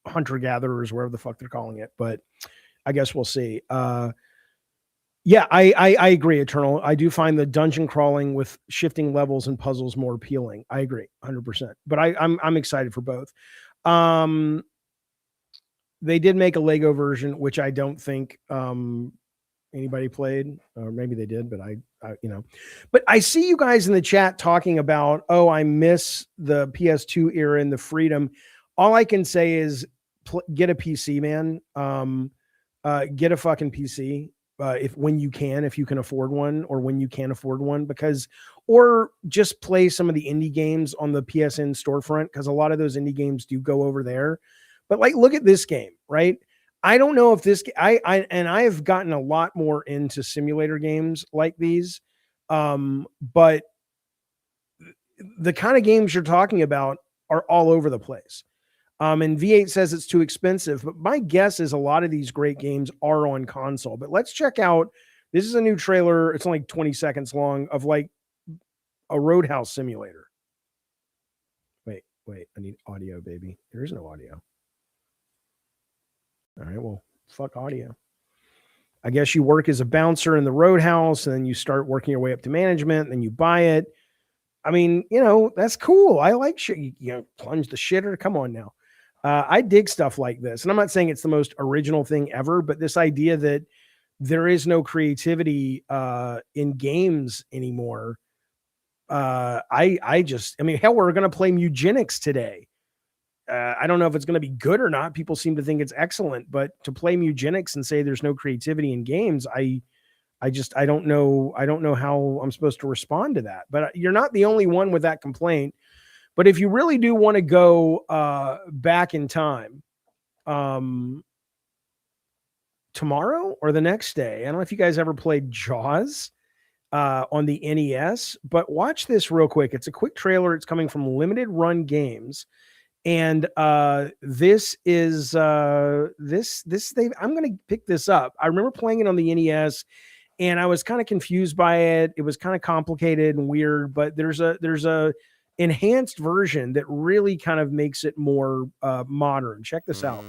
hunter-gatherers, wherever the fuck they're calling it. But I guess we'll see. Yeah, I agree, Eternal. I do find the dungeon crawling with shifting levels and puzzles more appealing. I agree, 100%. But I'm excited for both. They did make a Lego version, which I don't think anybody played, or maybe they did, but I But I see you guys in the chat talking about, oh, I miss the PS2 era and the freedom. All I can say is get a PC, man. Get a fucking PC. When you can afford one, or when you can't afford one, or just play some of the indie games on the PSN storefront, because a lot of those indie games do go over there. But like, look at this game, right? I don't know if this, I have gotten a lot more into simulator games like these, but the kind of games you're talking about are all over the place. And V8 says it's too expensive, but my guess is a lot of these great games are on console. But let's check out, this is a new trailer. It's only 20 seconds long of like a Roadhouse simulator. Wait, I need audio, baby. There is no audio. All right, well, fuck audio. I guess you work as a bouncer in the Roadhouse, and then you start working your way up to management, and then you buy it. I mean, that's cool. I like shit. You plunge the shitter. Come on now. I dig stuff like this. And I'm not saying it's the most original thing ever, but this idea that there is no creativity in games anymore. Hell, we're going to play Mewgenics today. I don't know if it's going to be good or not. People seem to think it's excellent, but to play Mewgenics and say there's no creativity in games, I don't know how I'm supposed to respond to that. But you're not the only one with that complaint. But if you really do want to go back in time, tomorrow or the next day, I don't know if you guys ever played Jaws on the NES, but watch this real quick. It's a quick trailer. It's coming from Limited Run Games. And this is I'm going to pick this up. I remember playing it on the NES, and I was kind of confused by it. It was kind of complicated and weird, but there's a enhanced version that really kind of makes it more modern. Check this out.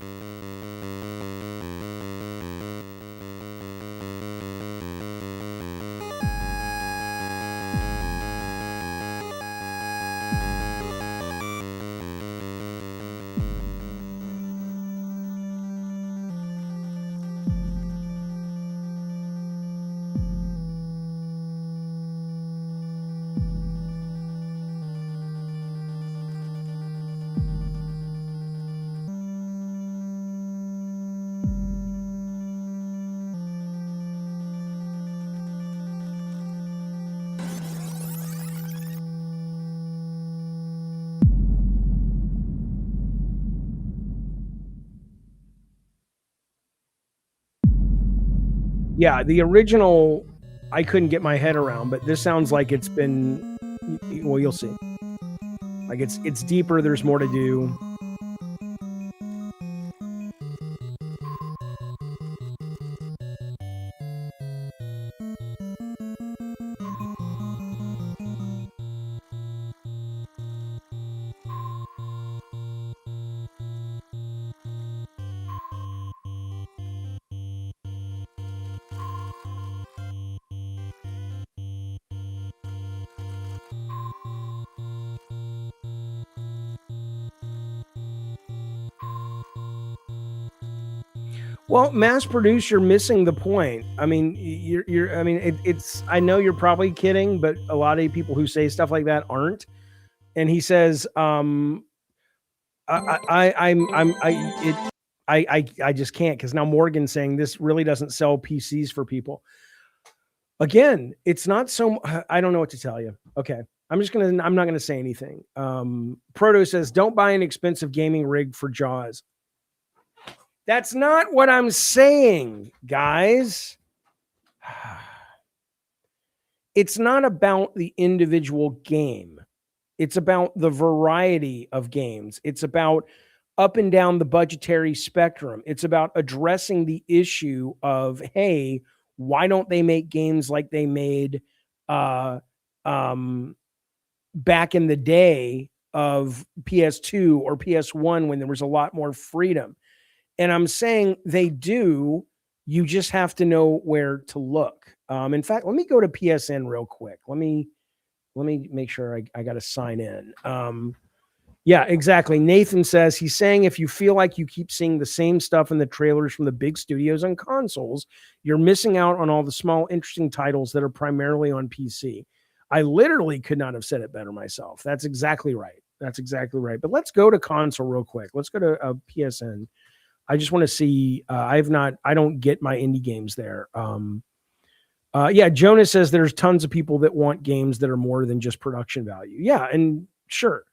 Yeah, the original, I couldn't get my head around, but this sounds like it's been, well, you'll see. Like it's deeper. There's more to do. Well, mass produce, you're missing the point. I mean, I mean, it's, I know you're probably kidding, but a lot of people who say stuff like that aren't. And he says, I just can't, because now Morgan's saying this really doesn't sell PCs for people. Again, it's not so, I don't know what to tell you. Okay. I'm not going to say anything. Proto says, don't buy an expensive gaming rig for Jaws. That's not what I'm saying, guys. It's not about the individual game. It's about the variety of games. It's about up and down the budgetary spectrum. It's about addressing the issue of, hey, why don't they make games like they made back in the day of PS2 or PS1 when there was a lot more freedom? And I'm saying they do. You just have to know where to look. In fact, let me go to PSN real quick. Let me make sure I got to sign in. Yeah, exactly. Nathan says, he's saying if you feel like you keep seeing the same stuff in the trailers from the big studios on consoles, you're missing out on all the small, interesting titles that are primarily on PC. I literally could not have said it better myself. That's exactly right. That's exactly right. But let's go to console real quick. Let's go to PSN. I just want to see. I don't get my indie games there. Yeah, Jonas says there's tons of people that want games that are more than just production value. Yeah, and sure.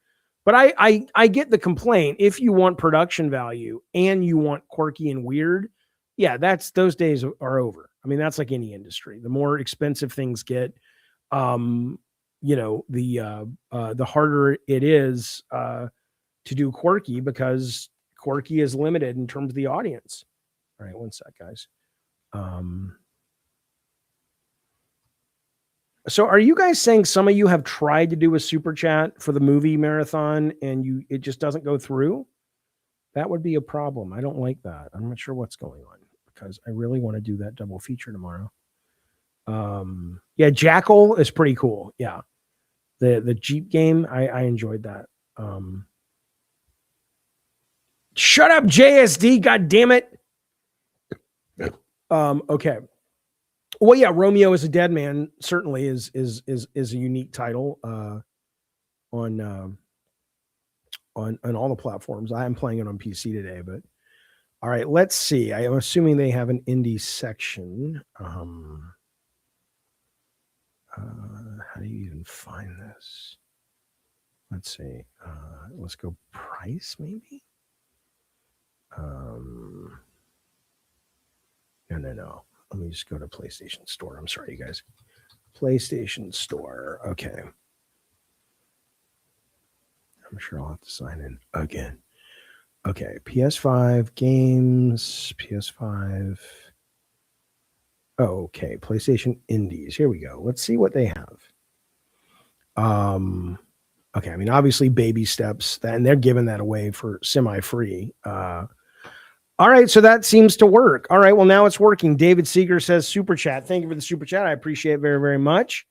But I get the complaint. If you want production value and you want quirky and weird, yeah, those days are over. I mean, that's like any industry. The more expensive things get, the harder it is to do quirky, because quirky is limited in terms of the audience. All right, one sec, guys. So are you guys saying some of you have tried to do a super chat for the movie marathon and it just doesn't go through? That would be a problem. I don't like that. I'm not sure what's going on, because I really want to do that double feature tomorrow. Yeah, Jackal is pretty cool. Yeah. The Jeep game, I enjoyed that. Shut up, JSD, god damn it. Okay. Well, yeah, Romeo is a Dead Man certainly is a unique title on all the platforms. I am playing it on PC today, but all right, let's see. I am assuming they have an indie section. How do you even find this? Let's see. Let's go price maybe. No. Let me just go to PlayStation Store. I'm sorry, you guys. PlayStation Store. Okay. I'm sure I'll have to sign in again. Okay. PS5 games. PS5. Oh, okay. PlayStation Indies. Here we go. Let's see what they have. Okay. I mean, obviously baby steps, and they're giving that away for semi-free. All right, so that seems to work. All right, well, now it's working. David Seeger says, super chat. Thank you for the super chat. I appreciate it very, very much.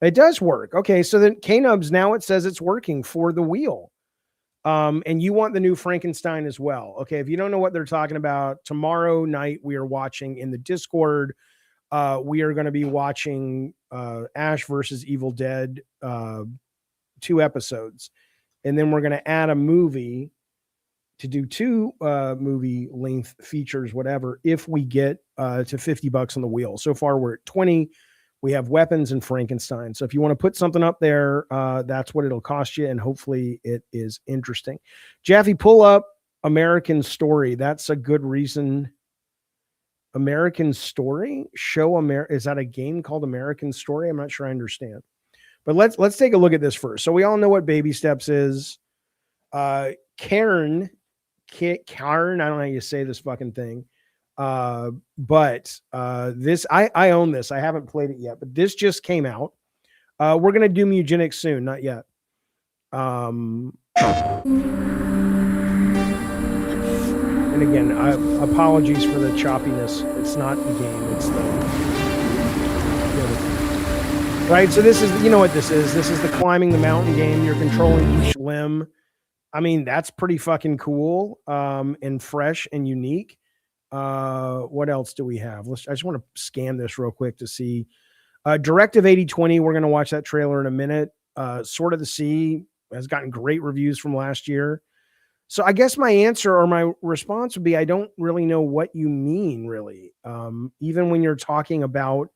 It does work. Okay, so then K-Nubs, now it says it's working for the wheel. And you want the new Frankenstein as well. Okay, if you don't know what they're talking about, tomorrow night we are watching in the Discord. We are going to be watching Ash versus Evil Dead 2 episodes. And then we're going to add a movie to do 2 movie length features, whatever, if we get to $50 on the wheel. So far we're at 20. We have Weapons and Frankenstein. So if you want to put something up there, that's what it'll cost you, and hopefully it is interesting. Jaffe, pull up American Story. That's a good reason. American Story? Is that a game called American Story? I'm not sure I understand. But let's take a look at this first. So we all know what Baby Steps is. Karen, I don't know how you say this fucking thing. But this, I own this. I haven't played it yet, but this just came out. We're gonna do Mewgenics soon, not yet. And again, apologies for the choppiness. It's not the game, it's the right. So this is, you know what this is. This is the climbing the mountain game. You're controlling each limb. I mean, that's pretty fucking cool, and fresh and unique. What else do we have? I just want to scan this real quick to see. Directive 8020. We're going to watch that trailer in a minute. Sword of the Sea has gotten great reviews from last year. So I guess my answer or my response would be, I don't really know what you mean, really. Even when you're talking about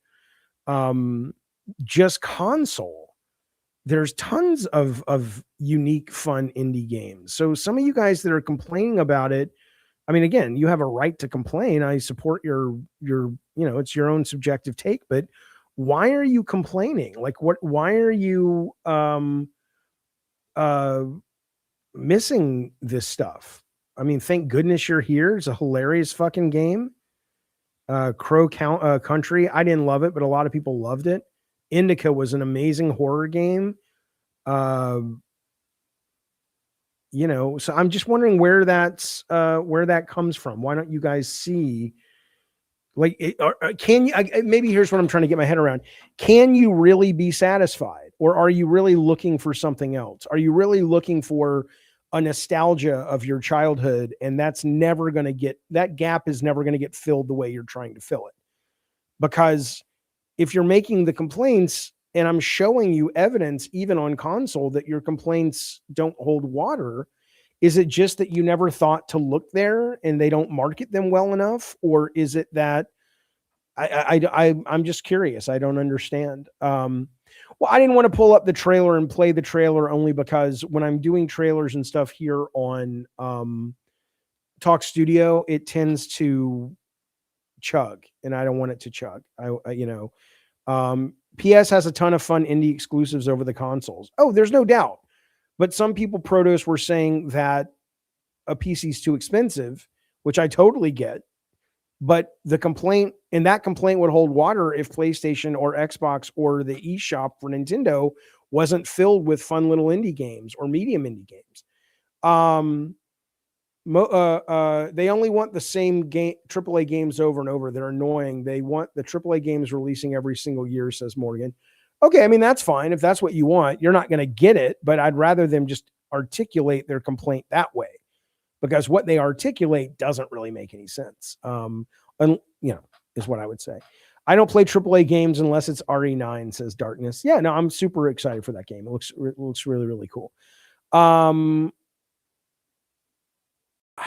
just console, there's tons of unique, fun indie games. So some of you guys that are complaining about it, I mean, again, you have a right to complain. I support your, it's your own subjective take, but why are you complaining? Like why are you, missing this stuff? I mean, thank goodness you're here. It's a hilarious fucking game. Country. I didn't love it, but a lot of people loved it. Indica was an amazing horror game. So I'm just wondering where that comes from. Why don't you guys see, can you, maybe here's what I'm trying to get my head around. Can you really be satisfied, or are you really looking for something else? Are you really looking for a nostalgia of your childhood? And that gap is never going to get filled the way you're trying to fill it. Because if you're making the complaints, and I'm showing you evidence even on console that your complaints don't hold water, is it just that you never thought to look there and they don't market them well enough? Or is it that I'm just curious. I don't understand. Well, I didn't want to pull up the trailer and play the trailer only because when I'm doing trailers and stuff here on Talk Studio, it tends to chug, and I don't want it to chug. PS has a ton of fun indie exclusives over the consoles. Oh, there's no doubt. But some people, Protos, were saying that a PC is too expensive, which I totally get. But that complaint would hold water if PlayStation or Xbox or the eShop for Nintendo wasn't filled with fun little indie games or medium indie games. They only want the same game, AAA games over and over. They're annoying. They want the AAA games releasing every single year, says Morgan. Okay, I mean, that's fine. If that's what you want, you're not going to get it, but I'd rather them just articulate their complaint that way, because what they articulate doesn't really make any sense. Is what I would say. I don't play AAA games unless it's RE9, says Darkness. Yeah, no, I'm super excited for that game. It looks really, really cool. I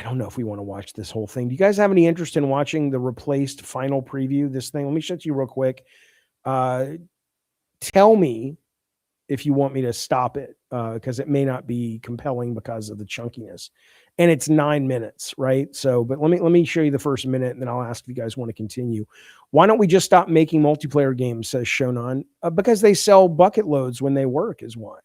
don't know if we want to watch this whole thing. Do you guys have any interest in watching the replaced final preview? This thing, let me show you real quick. Tell me if you want me to stop it, because it may not be compelling because of the chunkiness. And it's 9 minutes, right? So, but let me show you the first minute, and then I'll ask if you guys want to continue. Why don't we just stop making multiplayer games, says Shonan? Because they sell bucket loads when they work, is why.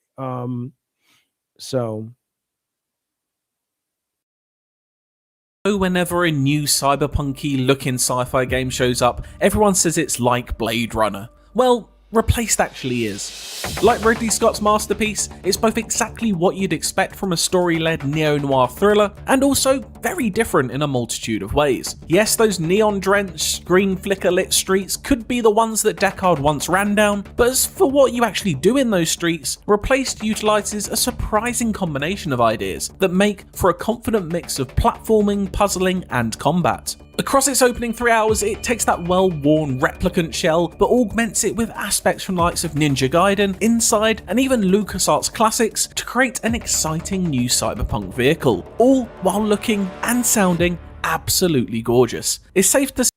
Whenever a new cyberpunky looking sci-fi game shows up, everyone says it's like Blade Runner. Well, Replaced actually is. Like Ridley Scott's masterpiece, it's both exactly what you'd expect from a story-led neo-noir thriller, and also very different in a multitude of ways. Yes, those neon-drenched, green flicker-lit streets could be the ones that Deckard once ran down, but as for what you actually do in those streets, Replaced utilises a surprising combination of ideas that make for a confident mix of platforming, puzzling, and combat. Across its opening 3 hours, it takes that well-worn replicant shell, but augments it with aspects from the likes of Ninja Gaiden, Inside, and even LucasArts classics to create an exciting new cyberpunk vehicle, all while looking and sounding absolutely gorgeous. It's safe to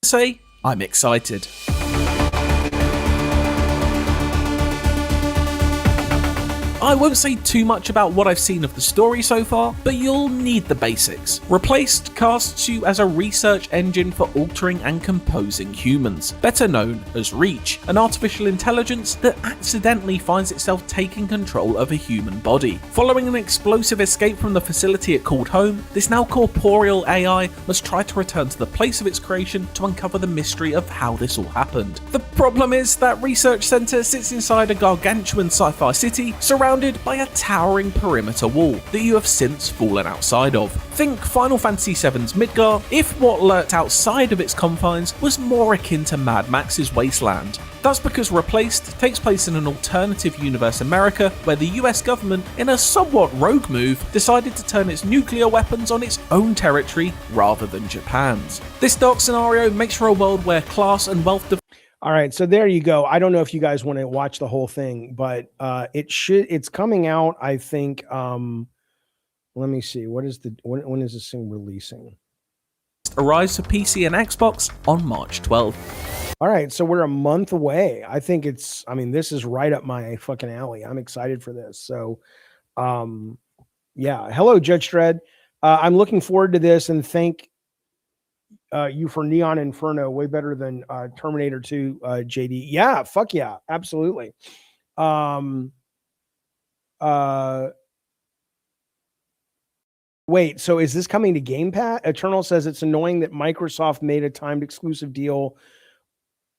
say, I'm excited. I won't say too much about what I've seen of the story so far, but you'll need the basics. Replaced casts you as a research engine for altering and composing humans, better known as Reach, an artificial intelligence that accidentally finds itself taking control of a human body. Following an explosive escape from the facility it called home, this now corporeal AI must try to return to the place of its creation to uncover the mystery of how this all happened. The problem is that research center sits inside a gargantuan sci-fi city surrounded by a towering perimeter wall that you have since fallen outside of. Think Final Fantasy VII's Midgar if what lurked outside of its confines was more akin to Mad Max's Wasteland. That's because Replaced takes place in an alternative universe America where the US government, in a somewhat rogue move, decided to turn its nuclear weapons on its own territory rather than Japan's. This dark scenario makes for a world where class and wealth All right, so there you go. I don't know if you guys want to watch the whole thing, but it's coming out, I think. Let me see. When is this thing releasing? arrives for PC and Xbox on March 12th. All right, so we're a month away. I think this is right up my fucking alley. I'm excited for this. So, yeah. Hello, Judge Dredd. I'm looking forward to this and thank you for Neon Inferno. Way better than Terminator 2, JD. Yeah, fuck yeah, absolutely. Wait, so is this coming to Game Pass? Eternal says it's annoying that Microsoft made a timed exclusive deal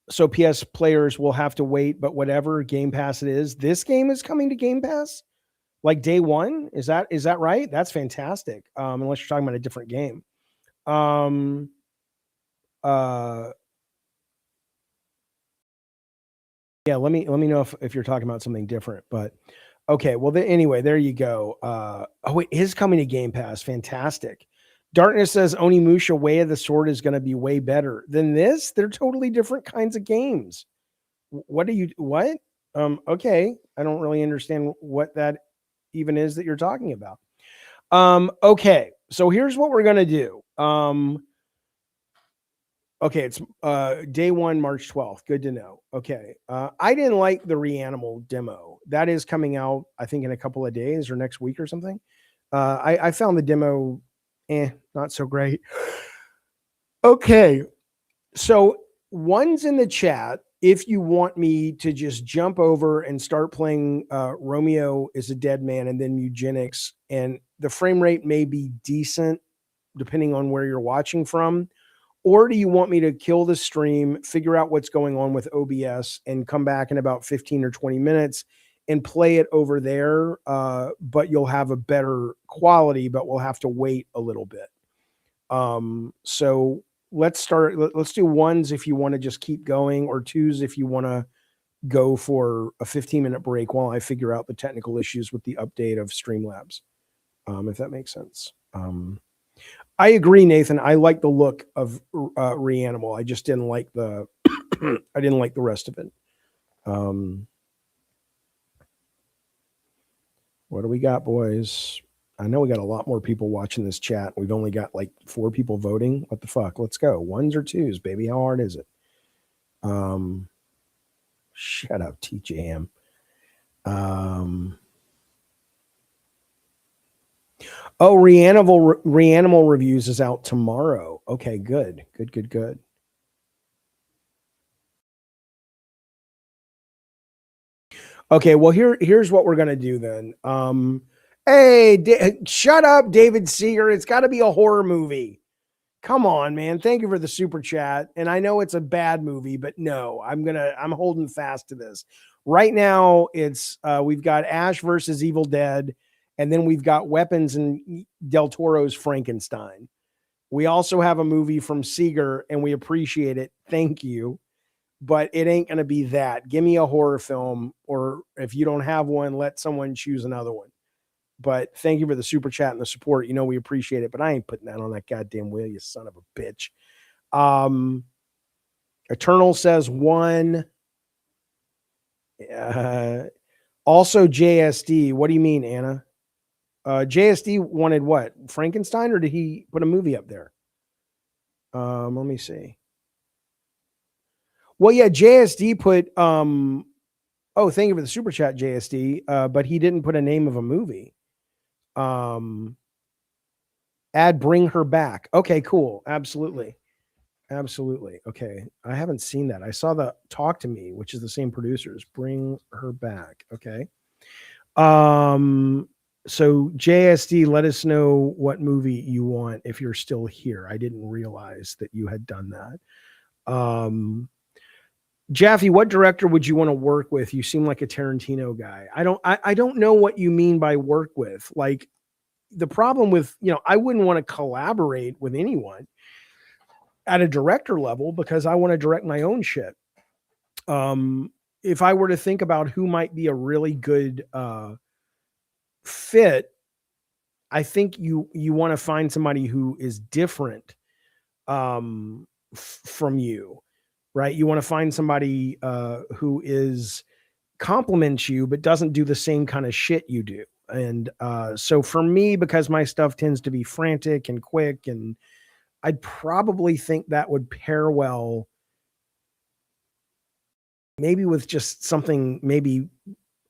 so PS players will have to wait, but whatever Game Pass it is, this game is coming to Game Pass like day one. Is that right? That's fantastic. Unless you're talking about a different game. Yeah, let me know if you're talking about something different, but okay. Well, anyway, there you go. Oh, it is coming to Game Pass. Fantastic. Darkness says Onimusha Way of the Sword is going to be way better than this. They're totally different kinds of games. What? Okay. I don't really understand what that even is that you're talking about. Okay. So here's what we're going to do. Okay. It's day one, March 12th. Good to know. Okay. I didn't like the Reanimal demo. That is coming out, I think, in a couple of days or next week or something. I found the demo not so great. Okay. So one's in the chat. If you want me to just jump over and start playing Romeo is a Dead Man and then Mewgenics, and the frame rate may be decent depending on where you're watching from, or do you want me to kill the stream, figure out what's going on with OBS, and come back in about 15 or 20 minutes and play it over there, but you'll have a better quality, but we'll have to wait a little bit. So let's start. Let's do ones if you want to just keep going, or twos if you want to go for a 15-minute break while I figure out the technical issues with the update of Streamlabs, if that makes sense. I agree, Nathan. I like the look of Reanimal. I just didn't like the I didn't like the rest of it. What do we got, boys? I know we got a lot more people watching this chat. We've only got like 4 people voting. What the fuck? Let's go. Ones or twos, baby. How hard is it? Shut up, TJM. Oh, Reanimal Reviews is out tomorrow. Okay, good. Good. Okay, well, here's what we're gonna do then. Hey, shut up, David Seeger. It's got to be a horror movie. Come on, man. Thank you for the super chat. And I know it's a bad movie, but no, I'm holding fast to this. Right now, it's we've got Ash versus Evil Dead, and then we've got Weapons and Del Toro's Frankenstein. We also have a movie from Seeger, and we appreciate it. Thank you. But it ain't going to be that. Give me a horror film, or if you don't have one, let someone choose another one. But thank you for the super chat and the support. You know, we appreciate it, but I ain't putting that on that goddamn wheel, you son of a bitch. Eternal says 1. Also JSD. What do you mean, Anna? JSD wanted what? Frankenstein, or did he put a movie up there? Let me see. Well, yeah, JSD put Oh, thank you for the super chat, JSD. But he didn't put a name of a movie. Add Bring Her Back. Okay, cool. Absolutely. Okay. I haven't seen that. I saw the Talk to Me, which is the same producers. Bring Her Back. Okay. So JSD, let us know what movie you want if you're still here. I didn't realize that you had done that. Jaffe, what director would you want to work with? You seem like a Tarantino guy. I don't know what you mean by work with. Like, the problem with, I wouldn't want to collaborate with anyone at a director level because I want to direct my own shit. If I were to think about who might be a really good fit, I think you want to find somebody who is different from you, right? You want to find somebody who compliments you but doesn't do the same kind of shit you do. And so for me, because my stuff tends to be frantic and quick, and I'd probably think that would pair well maybe with just something, maybe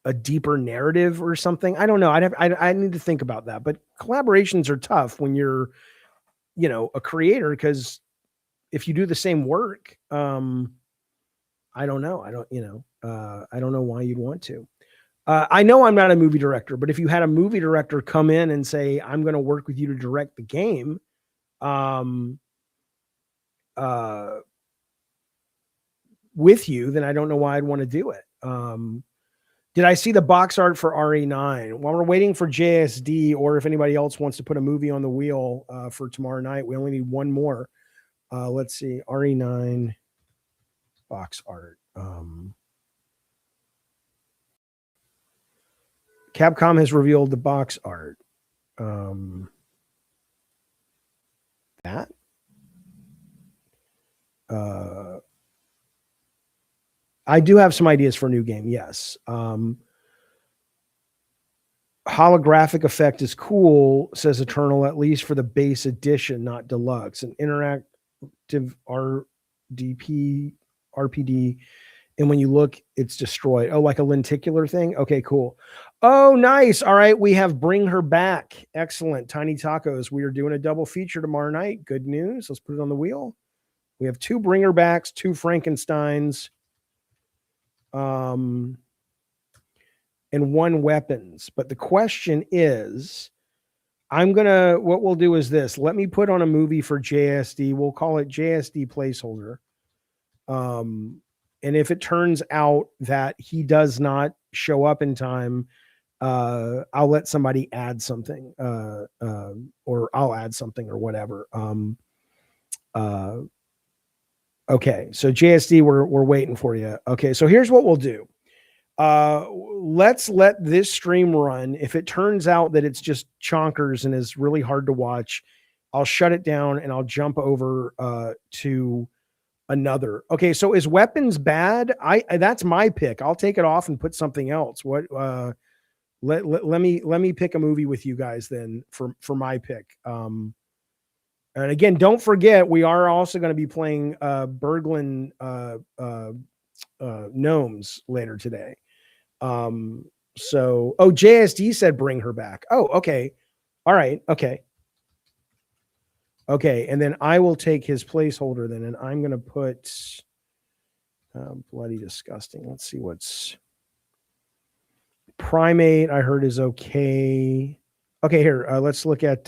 a deeper narrative or something. I don't know. I need to think about that. But collaborations are tough when you're, a creator, because if you do the same work, I don't know. I don't know why you'd want to. I know I'm not a movie director, but if you had a movie director come in and say, I'm going to work with you to direct the game, with you, then I don't know why I'd want to do it. Did I see the box art for RE9? While we're waiting for JSD, or if anybody else wants to put a movie on the wheel for tomorrow night, we only need one more. Let's see, RE9 box art. Capcom has revealed the box art. That? I do have some ideas for a new game. Yes. Holographic effect is cool, says Eternal, at least for the base edition, not deluxe. An interactive RPD. And when you look, it's destroyed. Oh, like a lenticular thing? Okay, cool. Oh, nice. All right. We have Bring Her Back. Excellent. Tiny Tacos. We are doing a double feature tomorrow night. Good news. Let's put it on the wheel. We have 2 Bring Her Backs, 2 Frankensteins, and 1 Weapons. But the question is, what we'll do is this. Let me put on a movie for JSD. We'll call it JSD placeholder. And if it turns out that he does not show up in time, I'll let somebody add something, or I'll add something or whatever. Okay, so JSD, we're waiting for you. Okay, so here's what we'll do. Let's let this stream run. If it turns out that it's just chonkers and is really hard to watch, I'll shut it down and I'll jump over to another. Okay, so is Weapons bad? That's my pick. I'll take it off and put something else. What? Let me pick a movie with you guys then for my pick. And again, don't forget, we are also going to be playing Berglund Gnomes later today. JSD said Bring Her Back. Oh, okay. All right. Okay. And then I will take his placeholder then, and I'm going to put Bloody Disgusting. Let's see what's Primate. I heard is okay. Okay, here. Let's look at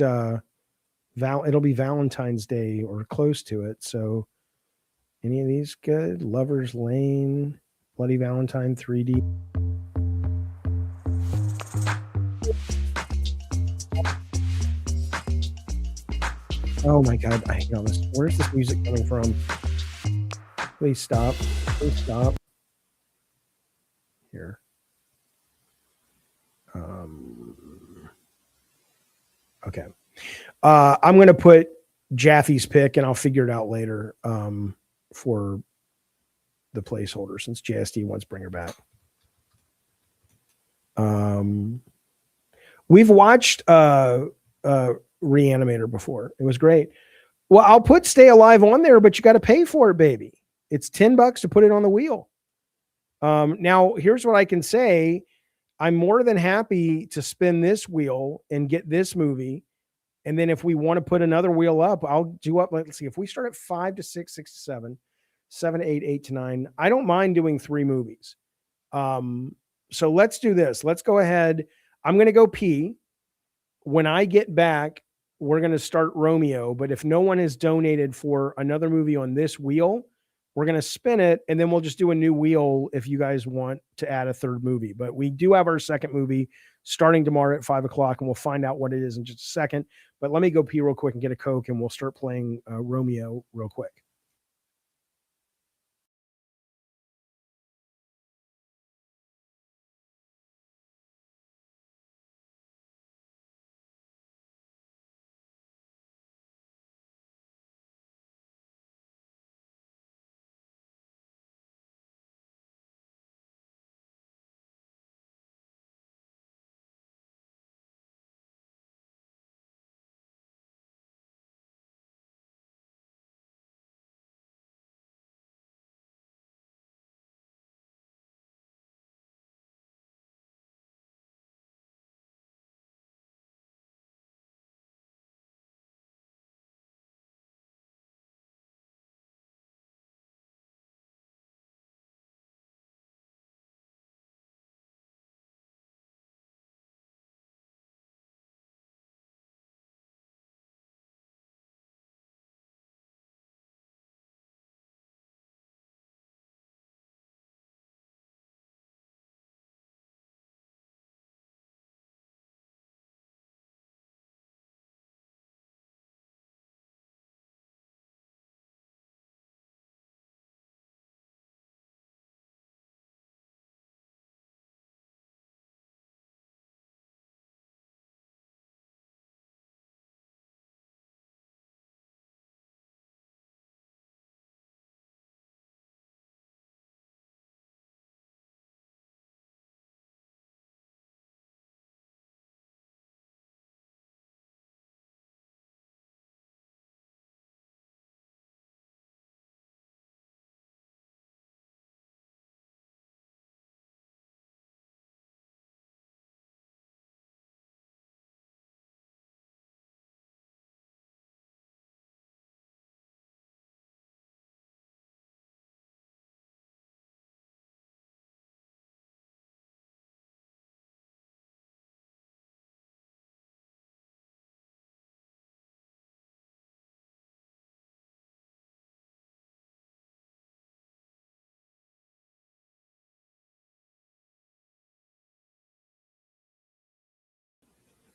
it'll be Valentine's Day or close to it. So any of these good? Lover's Lane, Bloody Valentine 3D. Oh my God, I hate on this. Where's this music coming from? Please stop. Please stop. Here. Okay. I'm going to put Jaffe's pick and I'll figure it out later for the placeholder since JSD wants to Bring Her Back. We've watched Reanimator before. It was great. Well, I'll put Stay Alive on there, but you got to pay for it, baby. It's $10 to put it on the wheel. Now, here's what I can say. I'm more than happy to spin this wheel and get this movie. And then if we want to put another wheel up, I'll do up. Let's see. If we start at 5 to 6, 6 to 7, 7 to 8, 8 to 9, I don't mind doing 3 movies. So let's do this. Let's go ahead. I'm going to go pee. When I get back, we're going to start Romeo. But if no one has donated for another movie on this wheel, we're going to spin it, and then we'll just do a new wheel if you guys want to add a third movie. But we do have our second movie starting tomorrow at 5 o'clock, and we'll find out what it is in just a second. But let me go pee real quick and get a Coke, and we'll start playing Romeo real quick.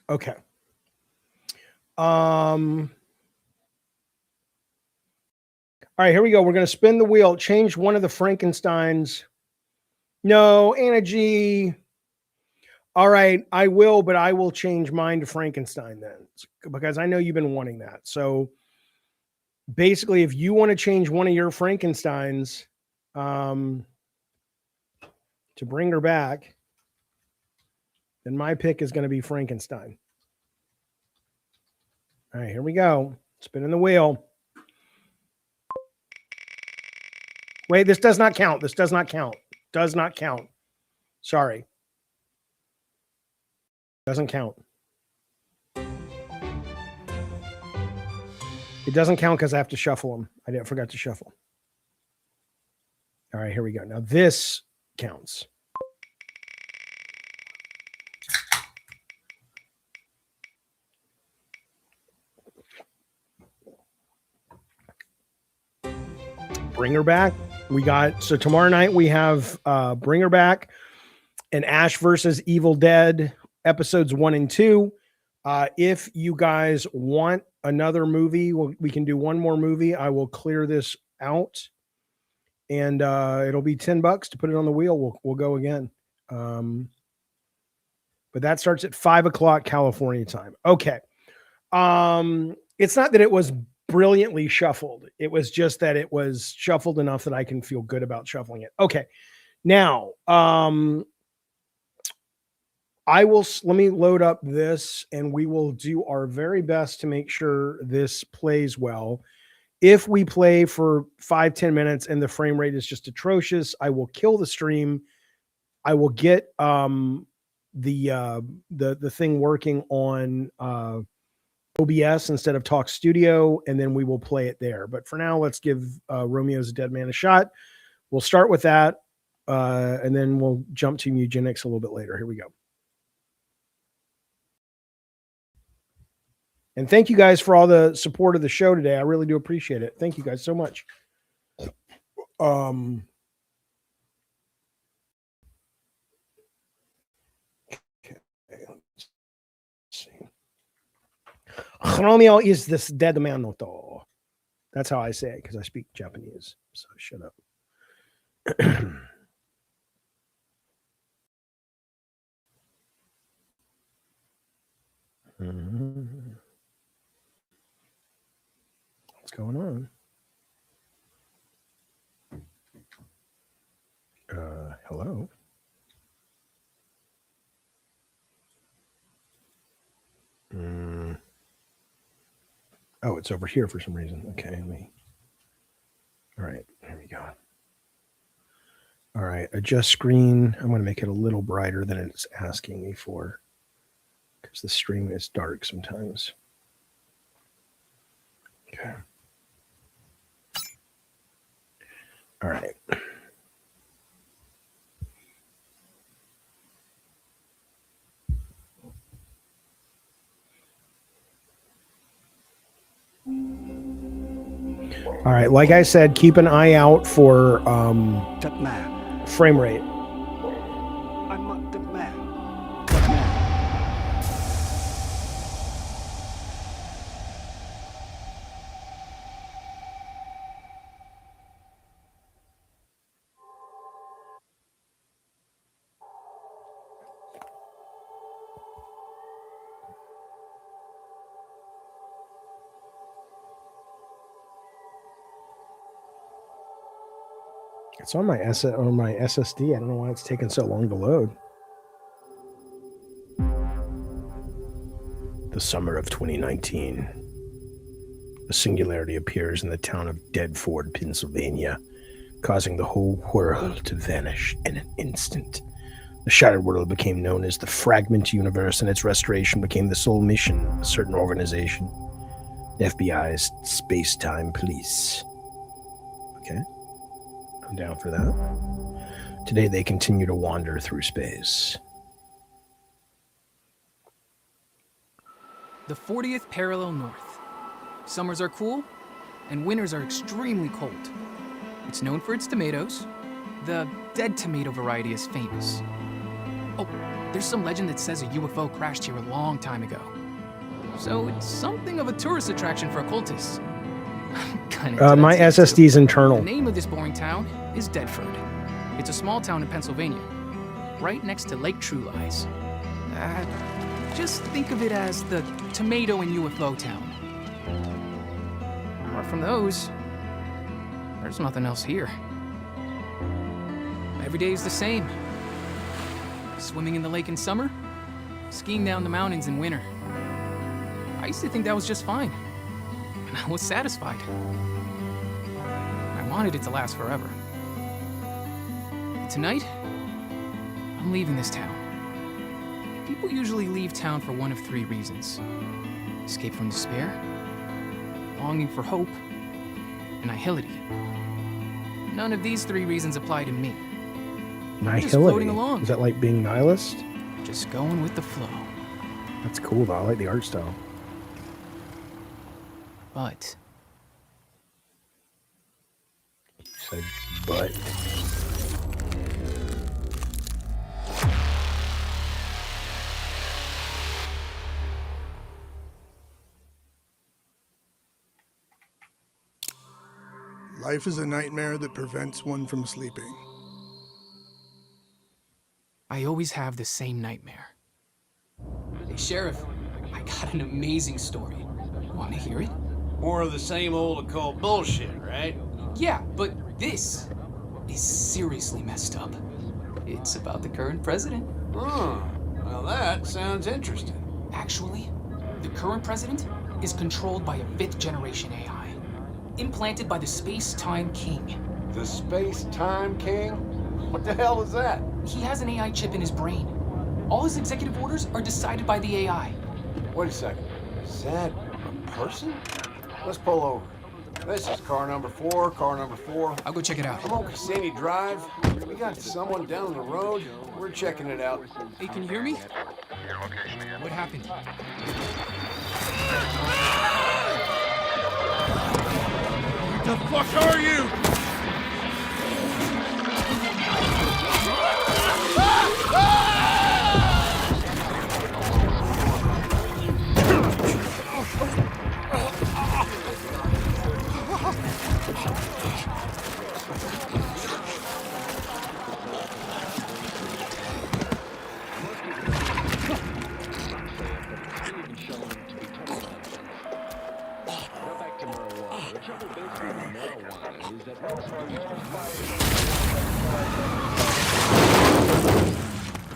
Okay. All right, here we go. We're going to spin the wheel, change one of the Frankensteins. No, Anna G. All right, I will, but I will change mine to Frankenstein then, because I know you've been wanting that. So basically, if you want to change one of your Frankensteins to bring her back, then my pick is going to be Frankenstein. All right, here we go. Spinning the wheel. Wait, this does not count. This does not count. Does not count. Sorry. Doesn't count. It doesn't count because I have to shuffle them. I forgot to shuffle. All right, here we go. Now this counts. Bring Her Back. So tomorrow night we have Bring Her Back and Ash versus Evil Dead episodes 1 and 2. If you guys want another movie, we can do one more movie. I will clear this out, and it'll be $10 to put it on the wheel. We'll go again. But that starts at 5 o'clock California time. Okay. It's not that it was brilliantly shuffled. It was just that it was shuffled enough that I can feel good about shuffling it. Okay. Now, let me load up this, and we will do our very best to make sure this plays well. If we play for 5-10 minutes and the frame rate is just atrocious, I will kill the stream. I will get the thing working on OBS instead of Talk Studio, and then we will play it there. But for now, let's give Romeo's Dead Man a shot. We'll start with that, and then we'll jump to Mewgenics a little bit later. Here we go. And thank you guys for all the support of the show today. I really do appreciate it. Thank you guys so much. Okay, let's see. Romeo is this dead man noto. That's how I say it because I speak Japanese. So shut up. What's going on? Hello. Oh, it's over here for some reason. Okay, all right, here we go. All right, adjust screen. I'm going to make it a little brighter than it's asking me for because the stream is dark sometimes. Okay. All right. All right, like I said, keep an eye out for frame rate. It's on my SSD. I don't know why it's taking so long to load. The summer of 2019. A singularity appears in the town of Deadford, Pennsylvania, causing the whole world to vanish in an instant. The shattered world became known as the Fragment Universe, and its restoration became the sole mission of a certain organization, the FBI's Space-Time Police. Okay. I'm down for that. Today they continue to wander through space. The 40th parallel north. Summers are cool, and winters are extremely cold. It's known for its tomatoes. The dead tomato variety is famous. Oh, there's some legend that says a UFO crashed here a long time ago. So it's something of a tourist attraction for occultists. My SSD's internal. The name of this boring town is Deadford. It's a small town in Pennsylvania, right next to Lake True Lies. Just think of it as the tomato and UFO town. Apart from those, there's nothing else here. Every day is the same. Swimming in the lake in summer, skiing down the mountains in winter. I used to think that was just fine. And I was satisfied. I wanted it to last forever. But tonight, I'm leaving this town. People usually leave town for one of three reasons. Escape from despair, longing for hope, and nihility. None of these three reasons apply to me. I'm just floating along. Is that like being nihilist? Just going with the flow. That's cool though. I like the art style. But said but. Life is a nightmare that prevents one from sleeping. I always have the same nightmare. Hey, Sheriff, I got an amazing story. Want to hear it? More of the same old occult bullshit, right? Yeah, but this is seriously messed up. It's about the current president. Well, that sounds interesting. Actually, the current president is controlled by a 5th generation AI. implanted by the Space-Time King. The Space-Time King? What the hell is that? He has an AI chip in his brain. All his executive orders are decided by the AI. Wait a second. Is that a person? Let's pull over. This is car number 4, car number 4. I'll go check it out. I'm on Cassini Drive. We got someone down the road. We're checking it out. Hey, can you hear me? What happened? What the fuck are you?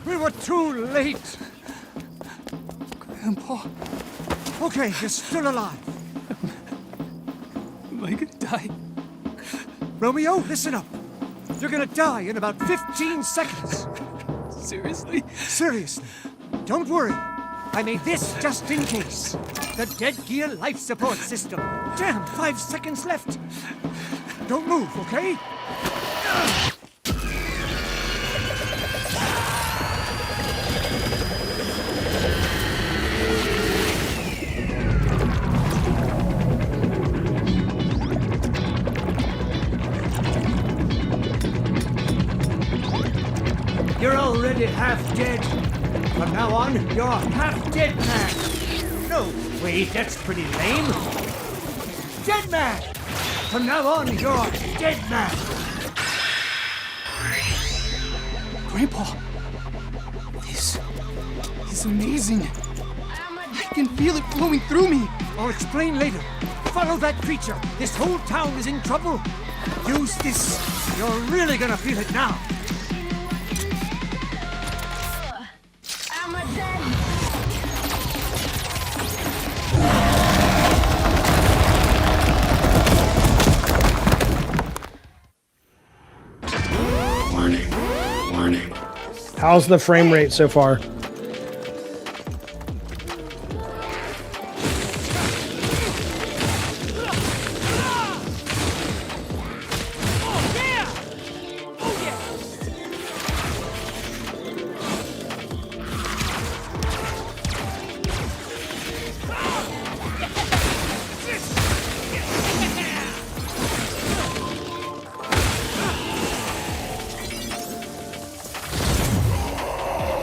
We were too late! Grandpa. Okay, you're still alive. Am I gonna die? Romeo, listen up. You're gonna die in about 15 seconds. Seriously? Seriously. Don't worry. I made this just in case. The Dead Gear life support system. Damn, 5 seconds left. Don't move, okay? You're already half dead. From now on, you're half dead man. No, wait, that's pretty lame. Dead man! From now on, you're dead man. Grandpa, this is amazing. I can feel it flowing through me. I'll explain later. Follow that creature. This whole town is in trouble. Use this. You're really gonna feel it now. Warning. How's the frame rate so far?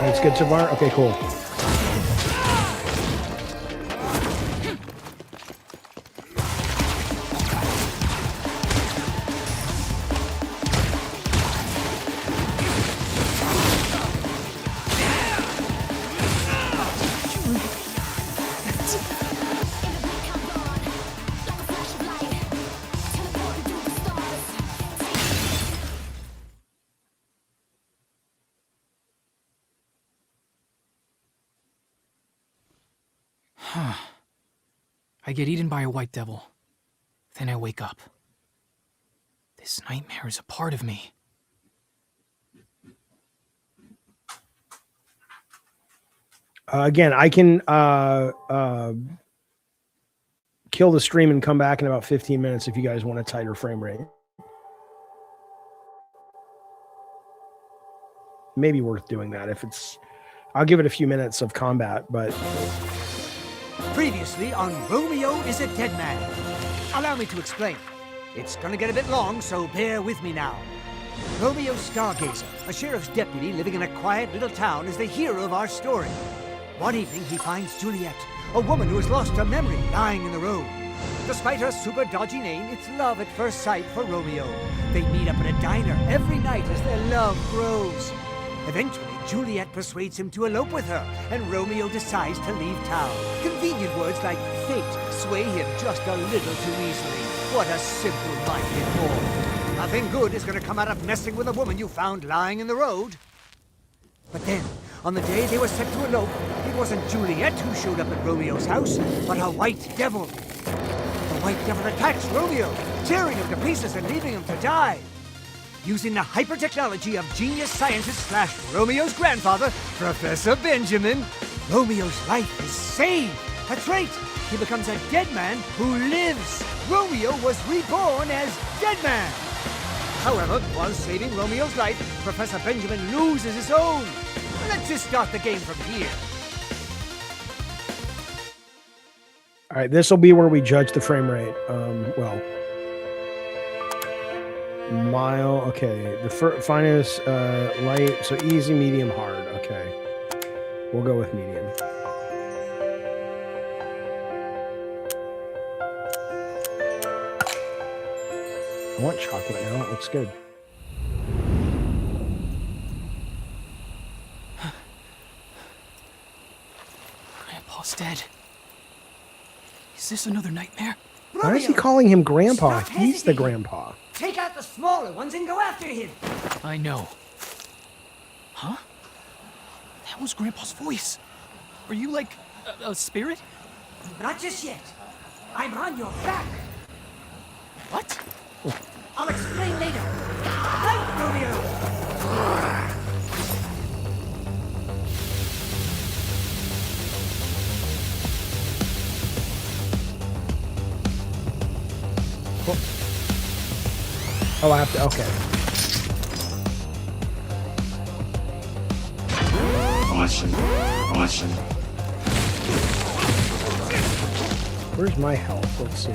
It's good so far? Okay, cool. I get eaten by a white devil. Then I wake up. This nightmare is a part of me. Again, I can kill the stream and come back in about 15 minutes if you guys want a tighter frame rate. Maybe worth doing that if it's... I'll give it a few minutes of combat, but... Previously on Romeo is a Dead Man. Allow me to explain. It's gonna get a bit long, so bear with me now. Romeo Stargazer, a sheriff's deputy living in a quiet little town, is the hero of our story. One evening he finds Juliet, a woman who has lost her memory, lying in the road. Despite her super dodgy name, it's love at first sight for Romeo. They meet up at a diner every night as their love grows. Eventually, Juliet persuades him to elope with her, and Romeo decides to leave town. Convenient words like fate sway him just a little too easily. What a simple-minded boy. Nothing good is going to come out of messing with a woman you found lying in the road. But then, on the day they were set to elope, it wasn't Juliet who showed up at Romeo's house, but a white devil. The White Devil attacks Romeo, tearing him to pieces and leaving him to die. Using the hyper-technology of genius scientist / Romeo's grandfather, Professor Benjamin, Romeo's life is saved. That's right, he becomes a dead man who lives. Romeo was reborn as Dead Man. However, while saving Romeo's life, Professor Benjamin loses his own. Let's just start the game from here. All right, this will be where we judge the frame rate. Okay, the finest light, so easy, medium, hard. Okay, we'll go with medium. I want chocolate now. It looks good. Grandpa's dead. Is this another nightmare? Why is he calling him Grandpa? He's the grandpa. Take out the smaller ones and go after him. I know. Huh? That was Grandpa's voice. Are you like a spirit? Not just yet. I'm on your back. What? I'll explain later. Right, Romeo! Oh, I have to, okay. Where's my health? Let's see.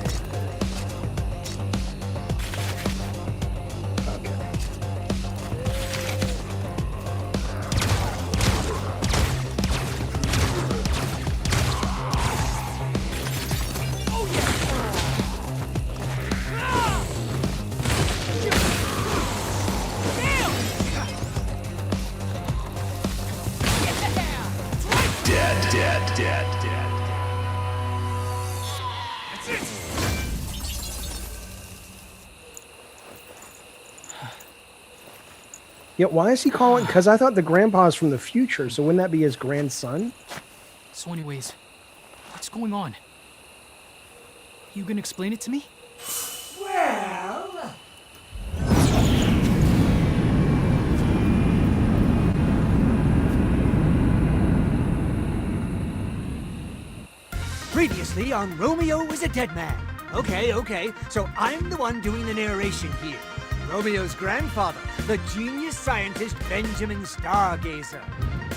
Yeah, why is he calling? Because I thought the grandpa's from the future, so wouldn't that be his grandson? So anyways, what's going on? You gonna explain it to me? Well... Previously on Romeo is a Dead Man. Okay, so I'm the one doing the narration here. Romeo's grandfather, the genius scientist Benjamin Stargazer.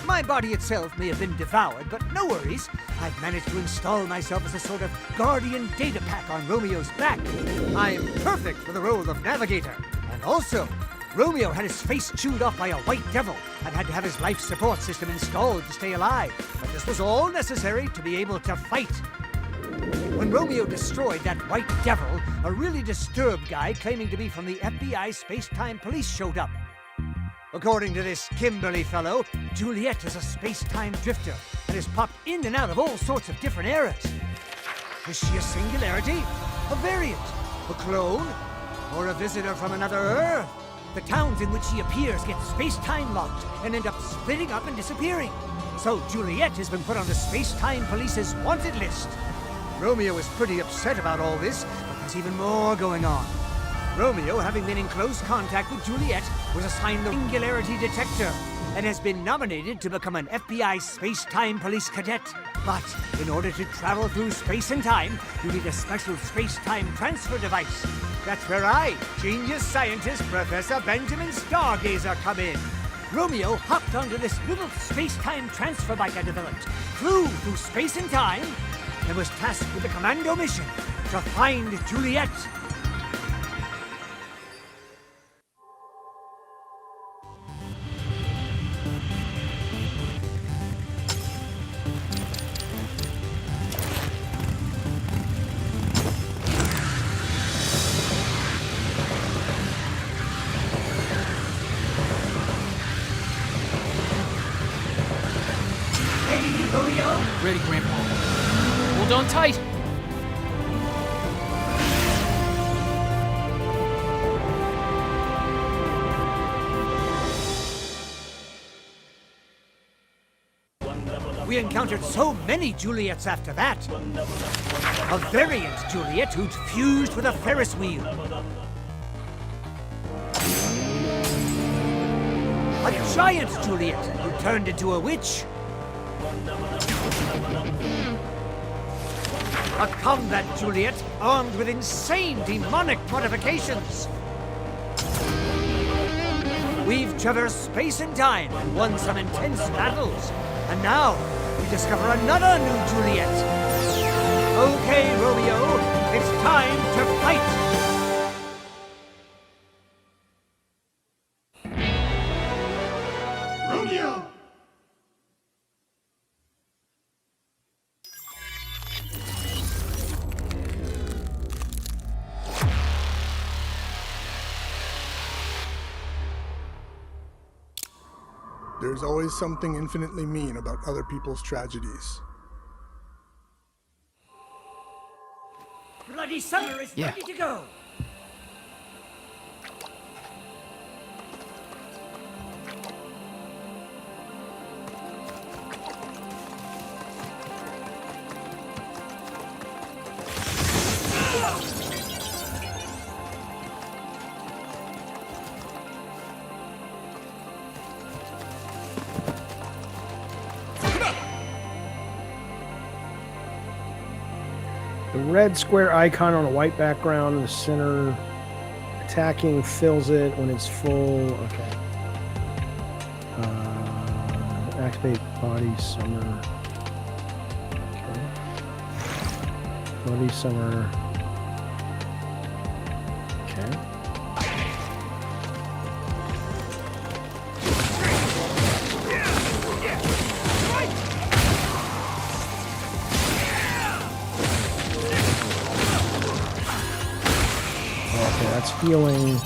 My body itself may have been devoured, but no worries. I've managed to install myself as a sort of guardian data pack on Romeo's back. I'm perfect for the role of navigator. And also, Romeo had his face chewed off by a white devil and had to have his life support system installed to stay alive. But this was all necessary to be able to fight. When Romeo destroyed that white devil, a really disturbed guy claiming to be from the FBI Space-Time Police showed up. According to this Kimberly fellow, Juliet is a space-time drifter and has popped in and out of all sorts of different eras. Is she a singularity? A variant? A clone? Or a visitor from another Earth? The towns in which she appears get space-time locked and end up splitting up and disappearing. So Juliet has been put on the Space-Time Police's wanted list. Romeo is pretty upset about all this, but there's even more going on. Romeo, having been in close contact with Juliet, was assigned the Singularity Detector and has been nominated to become an FBI Space-Time Police cadet. But in order to travel through space and time, you need a special space-time transfer device. That's where I, genius scientist Professor Benjamin Stargazer, come in. Romeo hopped onto this little space-time transfer bike I developed, flew through space and time, and was tasked with a commando mission to find Juliet. Ready, Romeo? Ready, Grandpa. Hold on tight. We encountered so many Juliets after that. A variant Juliet who'd fused with a Ferris wheel. A giant Juliet who turned into a witch. A combat Juliet armed with insane demonic modifications. We've traversed space and time and won some intense battles. And now, we discover another new Juliet. Okay, Romeo, it's time to fight! Romeo! There's always something infinitely mean about other people's tragedies. Bloody summer is ready to go! The red square icon on a white background in the center. Attacking fills it when it's full. Okay. Activate body summer. Okay. Body summer. Okay. That's healing.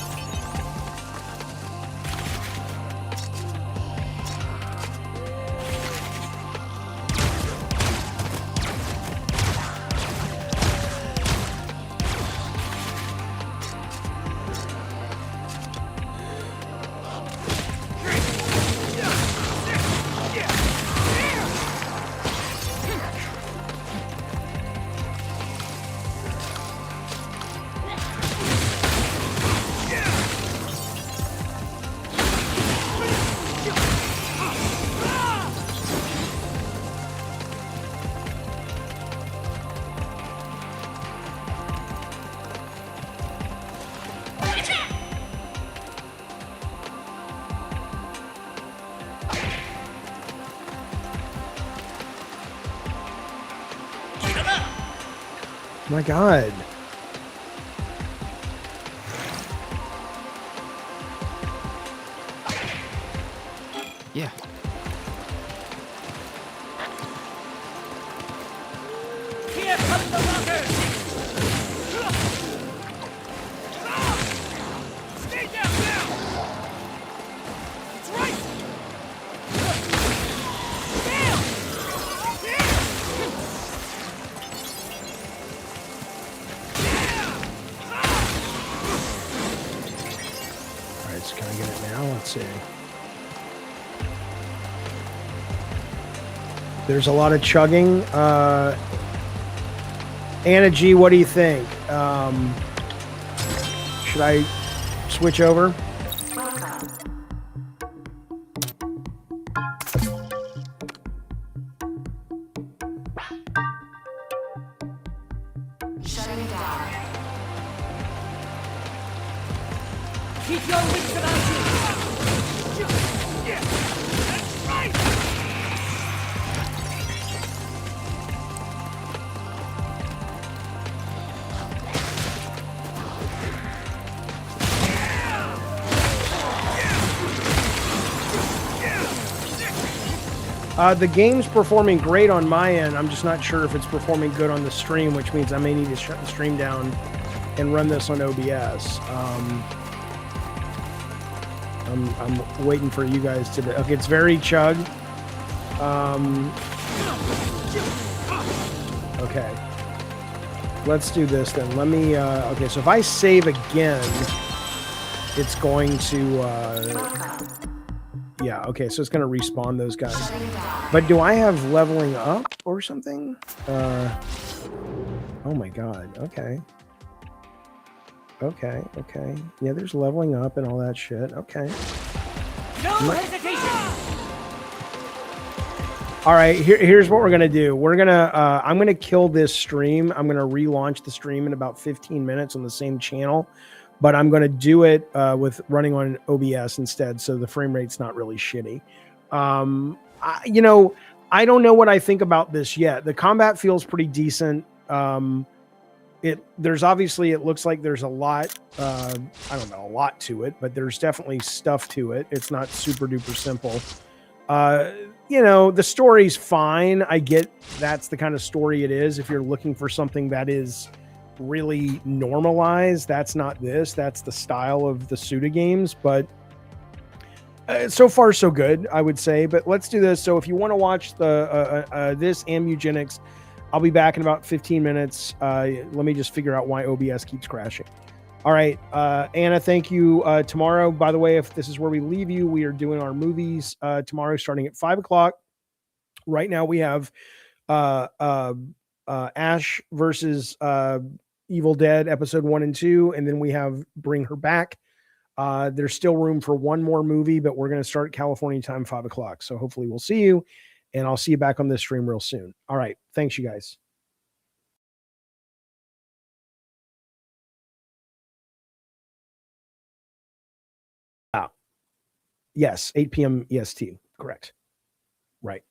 My God. Yeah. Here comes the rockers! Stay down now! That's right! Down! Alright, so can I get it now? Let's see. There's a lot of chugging. Anna G, what do you think? Should I switch over? Shutting down. Keep your wits about you! That's right! The game's performing great on my end. I'm just not sure if it's performing good on the stream, which means I may need to shut the stream down and run this on OBS. I'm waiting for you guys to... Okay, it's very chug. Okay. Let's do this then. Let me... okay, so if I save again, it's going to... Yeah, okay, so it's going to respawn those guys. But do I have leveling up or something? Oh my god, okay. Okay. Yeah, there's leveling up and all that shit. Okay. No hesitation! All right, here's what we're gonna do. I'm gonna kill this stream. I'm gonna relaunch the stream in about 15 minutes on the same channel, but I'm gonna do it with running on OBS instead, so the frame rate's not really shitty. I don't know what I think about this yet. The combat feels pretty decent. It looks like there's a lot. I don't know, a lot to it, but there's definitely stuff to it. It's not super duper simple. The story's fine. I get that's the kind of story it is. If you're looking for something that is really normalized, that's not this. That's the style of the Suda games. But so far, so good, I would say. But let's do this. So if you want to watch this and Mewgenics, I'll be back in about 15 minutes. Let me just figure out why OBS keeps crashing. All right, Anna, thank you. Tomorrow, by the way, if this is where we leave you, we are doing our movies tomorrow starting at 5 o'clock. Right now we have Ash versus Evil Dead episode 1 and 2, and then we have Bring Her Back. There's still room for one more movie, but we're going to start California time 5 o'clock. So hopefully we'll see you, and I'll see you back on this stream real soon. All right, thanks, you guys. Yes, 8 p.m. EST. Correct. Right.